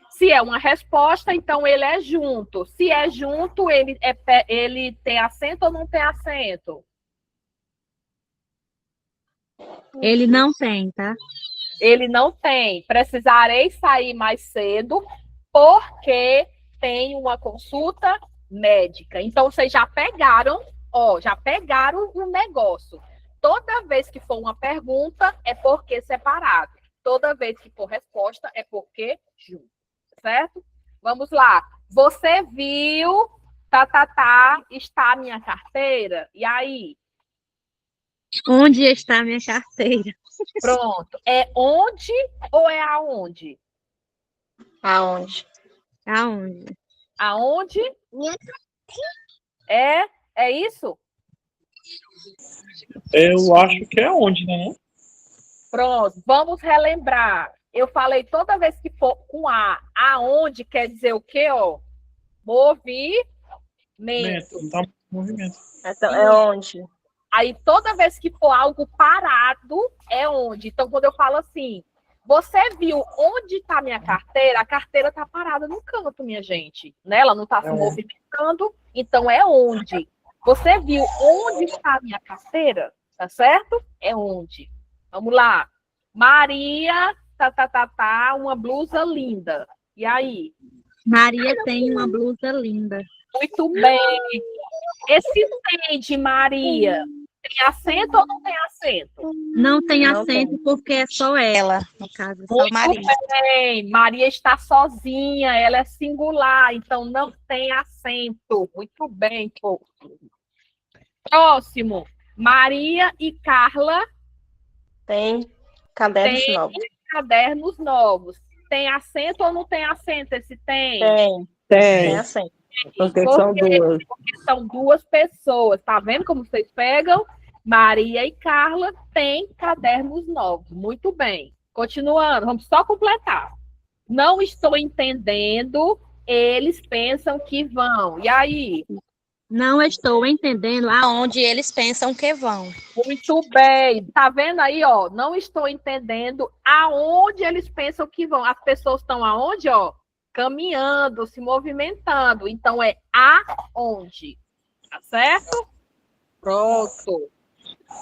Se é uma resposta, então ele é junto. Se é junto, ele tem acento ou não tem acento? Ele não tem, tá? Ele não tem. Precisarei sair mais cedo porque tem uma consulta médica. Então, vocês já pegaram o negócio. Toda vez que for uma pergunta, é porque separado. Toda vez que for resposta, é porque junto. Certo? Vamos lá. Você viu, está a minha carteira? E aí? Onde está a minha carteira? Pronto. É onde ou é aonde? Aonde? Aonde? Aonde? É isso? Eu acho que é onde, né? Não? Pronto, vamos relembrar. Eu falei toda vez que for com A, aonde quer dizer o quê, ó? Movimento. Não tá movimento. Então, é onde? Aí, toda vez que for algo parado, é onde. Então, quando eu falo assim, você viu onde está minha carteira? A carteira está parada no canto, minha gente. Né? Ela não está se movimentando, então é onde. Você viu onde está a minha carteira? Tá certo? É onde. Vamos lá. Maria, uma blusa linda. E aí? Maria tem uma blusa linda. Muito bem. Esse tem de Maria tem acento ou não tem acento? Não tem Não acento tem. porque é só ela, no caso, só Muito Maria. bem. Maria está sozinha, ela é singular, então não tem acento. Muito bem, pô. Próximo. Maria e Carla Tem cadernos têm novos. cadernos novos. Tem acento ou não tem acento esse tem? Tem Tem. assim. Porque são duas. Porque são duas pessoas. Tá vendo como vocês pegam? Maria e Carla têm cadernos novos. Muito bem. Continuando, vamos só completar. Não estou entendendo, eles pensam que vão. E aí? Não estou entendendo aonde eles pensam que vão. Muito bem. Tá vendo aí, ó? Não estou entendendo aonde eles pensam que vão. As pessoas estão aonde, ó? Caminhando, se movimentando. Então, é aonde. Tá certo? Pronto.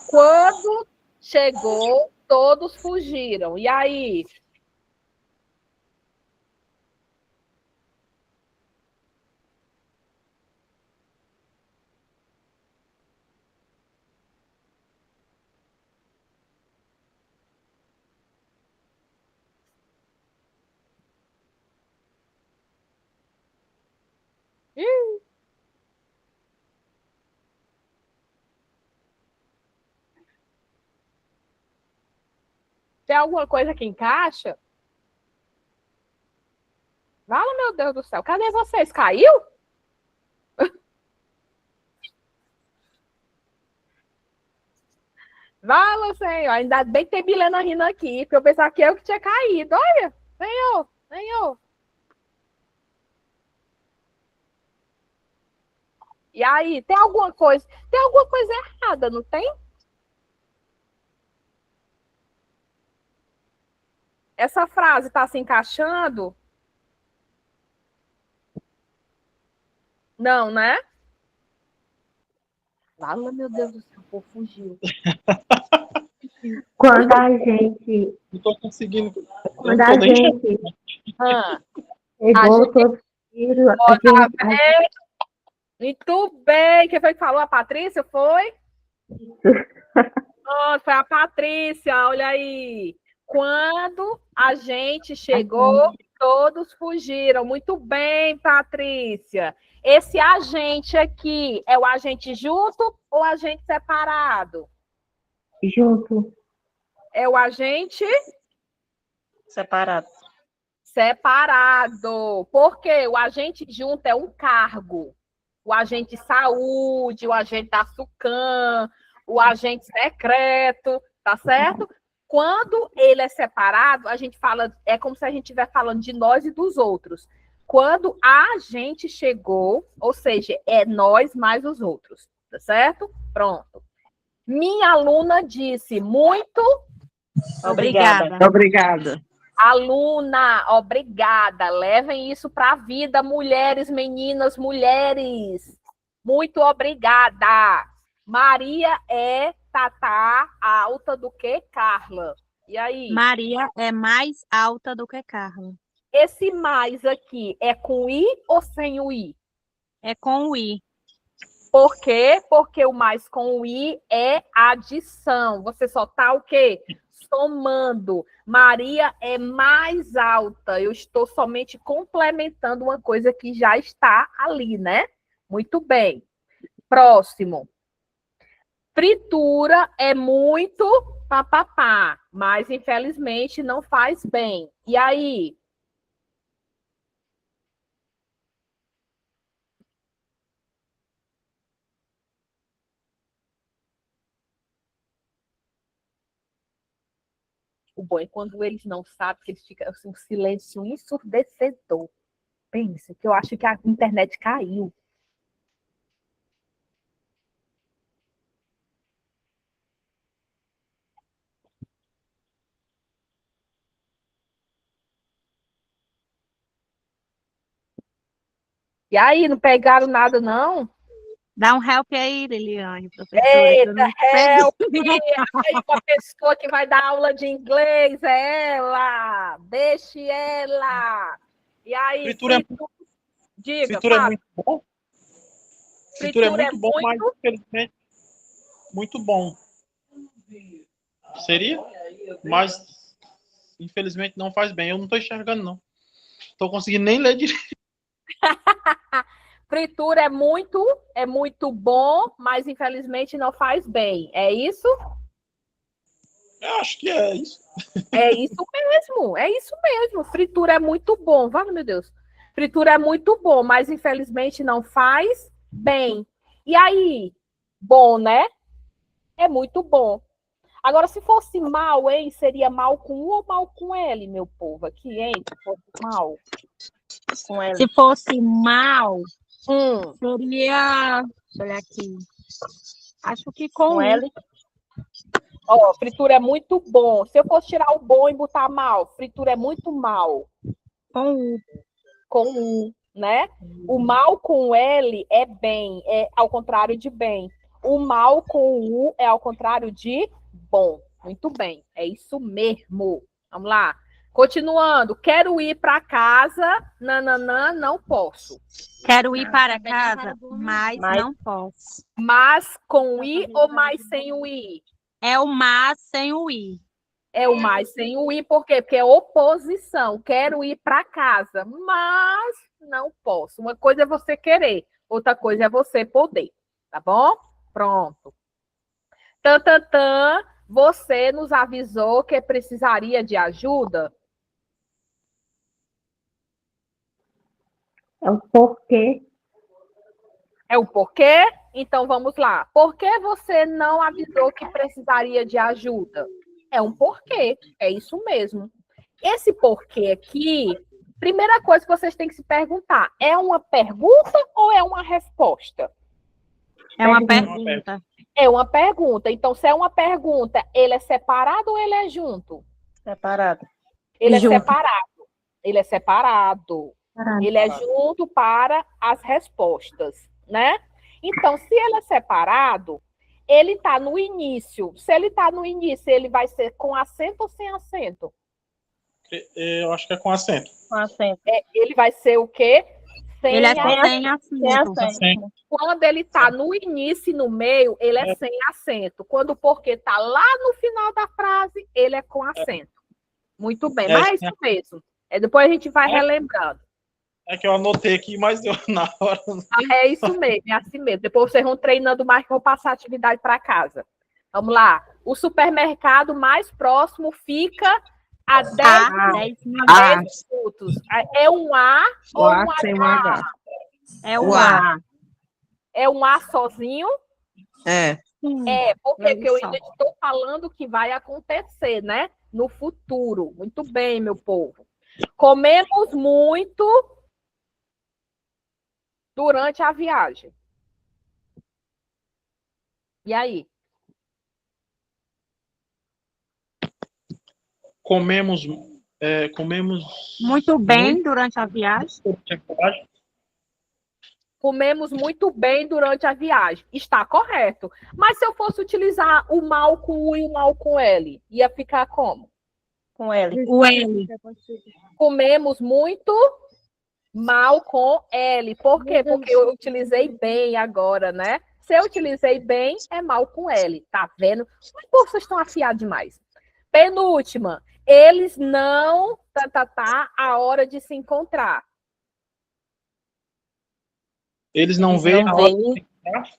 Quando chegou, todos fugiram. E aí? Tem alguma coisa que encaixa? Fala, meu Deus do céu. Cadê vocês? Caiu? Fala, Senhor. Ainda bem que tem Milena rindo aqui, porque eu pensava que eu que tinha caído. Olha, Senhor, Senhor. E aí, tem alguma coisa errada, não tem? Essa frase está se encaixando? Não, né? Fala, meu Deus do céu, o povo fugiu. Quando a gente. Não tô conseguindo. Quando a gente Ah, pegou todos os tiros, muito bem. Quem foi que falou? A Patrícia, foi? Nossa, foi a Patrícia, olha aí. Quando a gente chegou, todos fugiram. Muito bem, Patrícia. Esse agente aqui é o agente junto ou agente separado? junto. É o agente Separado. separado. Por quê? O agente junto é um cargo. O agente saúde, o agente da SUCAM, o agente secreto, tá certo? Quando ele é separado, a gente fala, é como se a gente estivesse falando de nós e dos outros. Quando a gente chegou, ou seja, é nós mais os outros, tá certo? Pronto. Minha aluna disse muito Obrigada. Obrigada. aluna, obrigada. Levem isso para a vida, mulheres, meninas, mulheres. Muito obrigada. Maria é Tatá alta do que Carla? E aí? Maria é mais alta do que Carla. Esse mais aqui é com I ou sem o I? É com o I. Por quê? Porque o mais com o I é adição. Você só está o quê? Somando. Maria é mais alta. Eu estou somente complementando uma coisa que já está ali, né? Muito bem. Próximo. Fritura é muito papapá, mas infelizmente não faz bem. E aí? O bom é quando eles não sabem, que eles ficam assim, um silêncio ensurdecedor. Pensa que eu acho que a internet caiu. E aí, não pegaram nada, não? Dá um help aí, Liliane, professora. Eita, help! Aí, uma pessoa que vai dar aula de inglês, é ela! Deixe ela! E aí, Fritura é diga, Fritura é Fábio. muito bom. Fritura é Fritura muito bom, mas infelizmente muito bom. Seria? Mas infelizmente não faz bem. Eu não estou enxergando, não. Estou conseguindo nem ler direito. Fritura é muito bom, mas infelizmente não faz bem. É isso? Eu acho que é isso. É isso mesmo, é isso mesmo. Fritura é muito bom, vale, meu Deus. Fritura é muito bom, mas infelizmente não faz bem. E aí? Bom, né? É muito bom. Agora, se fosse mal, hein? Seria mal com U ou mal com L, meu povo? Aqui, hein? Se fosse mal. Com ela. Se fosse mal, Hum. seria. Deixa eu olhar aqui. Acho que com Com I. L. Ó, fritura é muito bom. Se eu fosse tirar o bom e botar mal, fritura é muito mal. Com U. Com U, né? O mal com L é bem, é ao contrário de bem. O mal com U é ao contrário de bom. Muito bem, é isso mesmo. Vamos lá. Continuando, quero ir para casa, nananã, não posso. Quero ir para casa, mas Mas- não posso. Mas com I ou mais sem o I? É o mas sem o I. É o mais sem o I, por quê? Porque é oposição. Quero ir para casa, mas não posso. Uma coisa é você querer, outra coisa é você poder. Tá bom? Pronto. Tantantã, você nos avisou que precisaria de ajuda? É o porquê. É o porquê? Então vamos lá. Por que você não avisou que precisaria de ajuda? É um porquê, é isso mesmo. Esse porquê aqui, primeira coisa que vocês têm que se perguntar, é uma pergunta ou é uma resposta? É uma Pergunta. pergunta. É uma pergunta. Então, se é uma pergunta, ele é separado ou ele é junto? Separado. Ele é Junto. separado. Ele é separado. Parado. Ele é junto para as respostas, né? Então, se ele é separado, ele está no início. Se ele está no início, ele vai ser com acento ou sem acento? Eu acho que é com acento. Com acento. Ele vai ser o quê? Sem Ele é acento. sem acento. Sem acento. Quando ele está no início e no meio, ele é sem acento. Quando o porquê está lá no final da frase, ele é com acento. Muito bem, mas é isso mesmo. Depois a gente vai relembrando. É que eu anotei aqui, mas eu na hora. É isso mesmo, é assim mesmo. Depois vocês vão treinando mais, que eu vou passar a atividade para casa. Vamos lá. O supermercado mais próximo fica a 10 10 A. minutos. É um A ou um sem o H? H. É O o A. A. É um A sozinho? É. Porque eu ainda estou falando que vai acontecer, né? No futuro. Muito bem, meu povo. Comemos muito durante a viagem. E aí? Comemos Muito bem durante a viagem. Comemos muito bem durante a viagem. Está correto. Mas se eu fosse utilizar o mal com U e o mal com L, ia ficar como? Com L. O L. Comemos muito mal com L. Por quê? Porque eu utilizei bem agora, né? Se eu utilizei bem, é mal com L. Tá vendo? Mas vocês estão afiados demais. Penúltima. Eles não... a hora de se encontrar. Eles não veem a hora de se encontrar?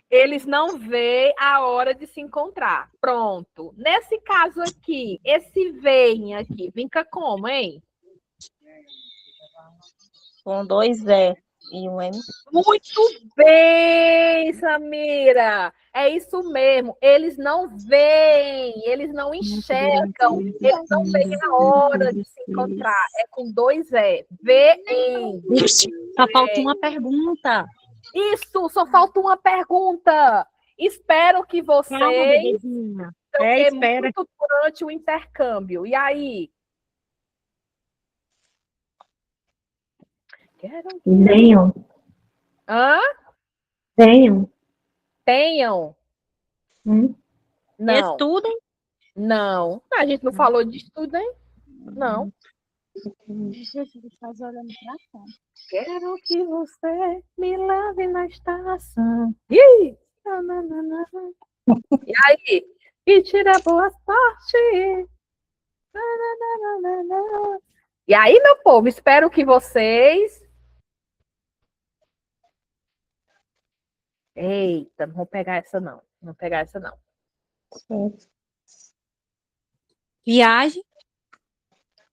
Eles não veem a hora de se encontrar. Pronto. Nesse caso aqui, esse vem aqui, vinca como, hein? Com 2 E e um M. Muito bem, Samira. É isso mesmo. Eles não veem, eles não enxergam, eles não veem a hora de se encontrar. É com 2 E. Veem. Só falta uma pergunta. Isso, só falta uma pergunta. Espero que Calma, vocês bebezinha. tenham Espera. muito durante o intercâmbio. E aí? Venham, Hã? venham. Tenham? Não. Estudem. Não. A gente não falou de estudo, hein? Não. Quero que você me leve na estação. Ih! E aí? E tira boa sorte. E aí, meu povo, espero que vocês... Eita, não vou pegar essa não. Não vou pegar essa não. Viagem.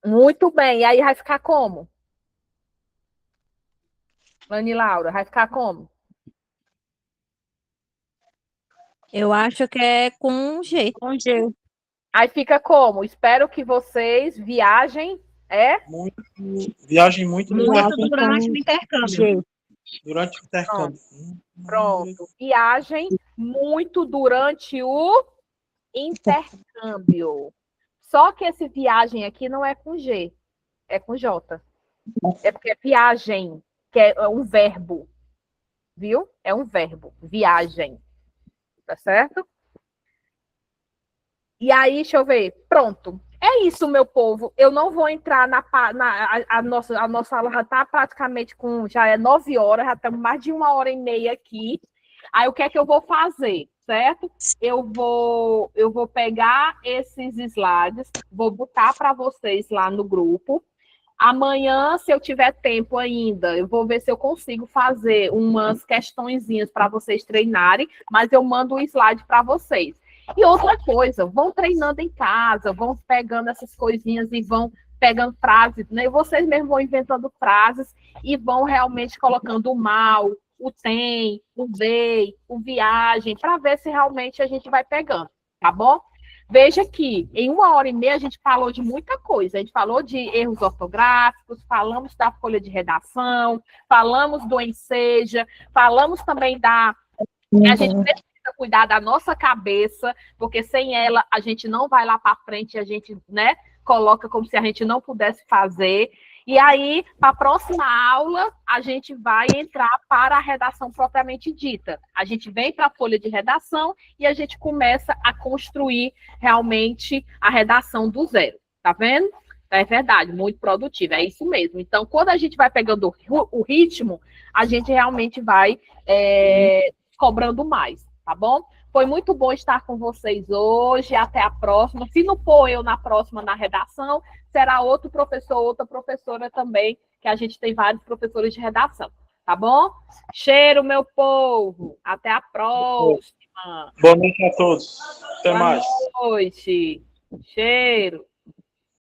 Muito bem. E aí vai ficar como? Lani Laura, vai ficar como? Eu acho que é com G. Com G. Aí fica como? Espero que vocês viajem. É? Viagem muito Durante o intercâmbio. durante o intercâmbio. Pronto. Viagem muito durante o intercâmbio. Só que esse viagem aqui não é com G, é com J. É porque é viagem, que é um verbo. Viu? É um verbo. Viagem. Tá certo? E aí, deixa eu ver. Pronto. É isso, meu povo. Eu não vou entrar a nossa aula já está praticamente já é 9 horas, já estamos mais de 1h30 aqui. Aí o que é que eu vou fazer, certo? Eu vou pegar esses slides, vou botar para vocês lá no grupo. Amanhã, se eu tiver tempo ainda, eu vou ver se eu consigo fazer umas questõezinhas para vocês treinarem, mas eu mando o slide para vocês. E outra coisa, vão treinando em casa, vão pegando essas coisinhas e vão pegando frases, né? Vocês mesmos vão inventando frases e vão realmente colocando o mal, o tem, o veio, o viagem, para ver se realmente a gente vai pegando, tá bom? Veja que em 1h30 a gente falou de muita coisa. A gente falou de erros ortográficos, falamos da folha de redação, falamos do enseja, falamos também a gente precisa cuidar da nossa cabeça, porque sem ela a gente não vai lá para frente, a gente, né, coloca como se a gente não pudesse fazer. E aí, para a próxima aula, a gente vai entrar para a redação propriamente dita. A gente vem para a folha de redação e a gente começa a construir realmente a redação do zero. Tá vendo? É verdade, muito produtivo, é isso mesmo. Então, quando a gente vai pegando o ritmo, a gente realmente vai cobrando mais, tá bom? Foi muito bom estar com vocês hoje. Até a próxima. Se não for eu na próxima na redação, será outro professor, outra professora também, que a gente tem vários professores de redação. Tá bom? Cheiro, meu povo. Até a próxima. Boa noite a todos. Até mais. Boa noite. Cheiro.